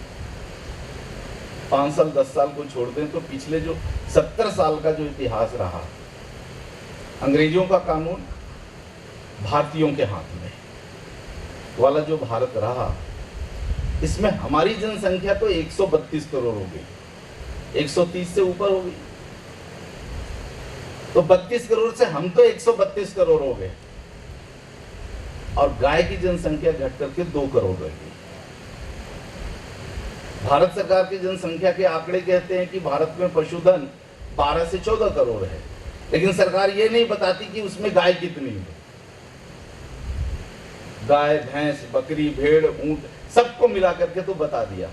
5 साल 10 साल को छोड़ दें, तो पिछले जो 70 साल का जो इतिहास रहा, अंग्रेजों का कानून भारतीयों के हाथ में वाला जो भारत रहा, इसमें हमारी जनसंख्या तो 132 करोड़ हो गई, 130 से ऊपर हो गई। तो 32 करोड़ से हम तो 132 करोड़ हो गए, और गाय की जनसंख्या घट करके 2 करोड़ रह गई। भारत सरकार की जनसंख्या के आंकड़े कहते हैं कि भारत में पशुधन 12 से 14 करोड़ है, लेकिन सरकार ये नहीं बताती कि उसमें गाय कितनी है। गाय, भैंस, बकरी, भेड़, ऊंट सबको मिला करके तो बता दिया,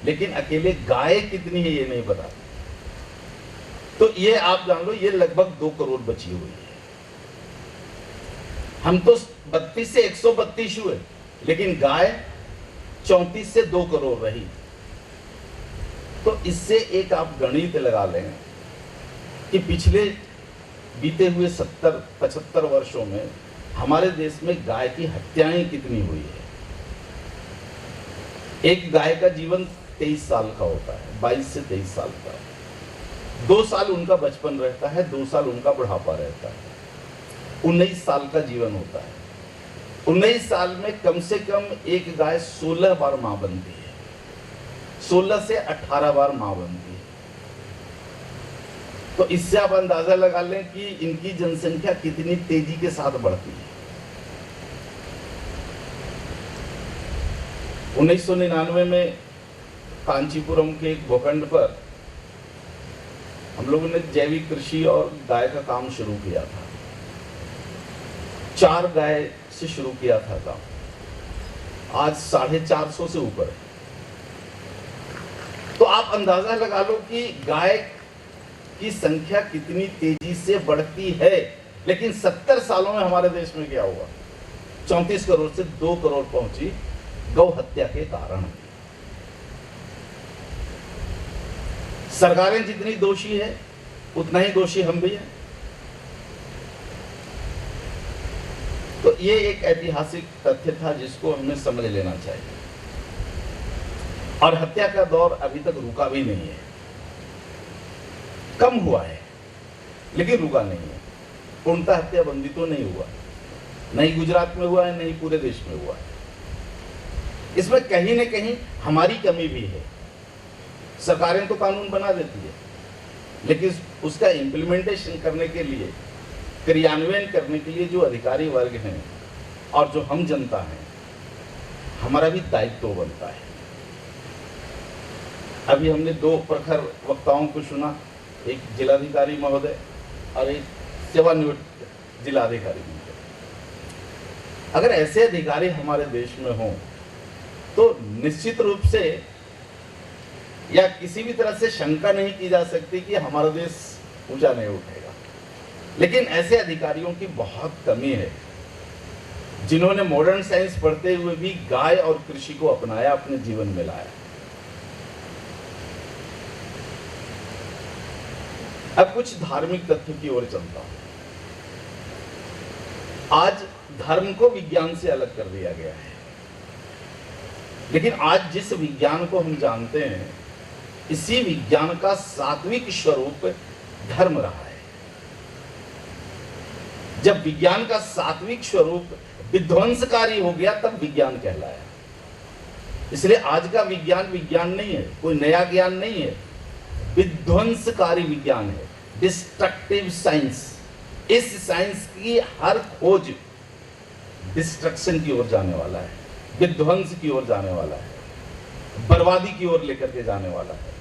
लेकिन अकेले गाय कितनी है ये नहीं बताती। तो ये आप जान लो, ये लगभग 2 करोड़ बची हुई है। हम तो 32 से 132 हुए, लेकिन गाय 34 से 2 करोड़ रही। तो इससे एक आप गणित लगा लें कि पिछले बीते हुए 70-75 वर्षों में हमारे देश में गाय की हत्याएं कितनी हुई है। एक गाय का जीवन 23 साल का होता है, 22 से 23 साल का। 2 साल उनका बचपन रहता है, 2 साल उनका बुढ़ापा रहता है, 19 साल का जीवन होता है। 19 साल में कम से कम एक गाय 16 बार मां बनती है, 16 से 18 बार मां बनती है। तो इससे आप अंदाजा लगा लें कि इनकी जनसंख्या कितनी तेजी के साथ बढ़ती है। 1999 में कांचीपुरम के एक भूखंड पर हम लोगों ने जैविक कृषि और गाय का काम शुरू किया था। 4 गाय से शुरू किया था काम, आज 450 से ऊपर है। तो आप अंदाजा लगा लो कि गाय की संख्या कितनी तेजी से बढ़ती है। लेकिन 70 सालों में हमारे देश में क्या हुआ, 34 करोड़ से 2 करोड़ पहुंची गौ हत्या के कारण। सरकारें जितनी दोषी है, उतना ही दोषी हम भी हैं। तो ये एक ऐतिहासिक तथ्य था जिसको हमें समझ लेना चाहिए। और हत्या का दौर अभी तक रुका भी नहीं है, कम हुआ है लेकिन रुका नहीं है। पूर्णतः हत्या बंदी तो नहीं हुआ, नहीं गुजरात में हुआ है, नहीं पूरे देश में हुआ है। इसमें कहीं न कहीं हमारी कमी भी है। सरकारें तो कानून बना देती है, लेकिन उसका इम्प्लीमेंटेशन करने के लिए, क्रियान्वयन करने के लिए जो अधिकारी वर्ग हैं और जो हम जनता हैं, हमारा भी दायित्व बनता है। अभी हमने 2 प्रखर वक्ताओं को सुना, एक जिलाधिकारी महोदय और एक सेवानिवृत्त जिलाधिकारी महोदय। अगर ऐसे अधिकारी हमारे देश में हों तो निश्चित रूप से या किसी भी तरह से शंका नहीं की जा सकती कि हमारा देश ऊंचा नहीं उठेगा। लेकिन ऐसे अधिकारियों की बहुत कमी है जिन्होंने मॉडर्न साइंस पढ़ते हुए भी गाय और कृषि को अपनाया, अपने जीवन में लाया। अब कुछ धार्मिक तथ्य की ओर चलता हूं। आज धर्म को विज्ञान से अलग कर दिया गया है, लेकिन आज जिस विज्ञान को हम जानते हैं, इसी विज्ञान का सात्विक स्वरूप धर्म रहा है। जब विज्ञान का सात्विक स्वरूप विध्वंसकारी हो गया, तब विज्ञान कहलाया। इसलिए आज का विज्ञान विज्ञान नहीं है, कोई नया ज्ञान नहीं है। विध्वंसकारी विज्ञान है, डिस्ट्रक्टिव साइंस। इस साइंस की हर खोज डिस्ट्रक्शन की ओर जाने वाला है, विध्वंस की ओर जाने वाला है, बर्बादी की ओर लेकर के जाने वाला है।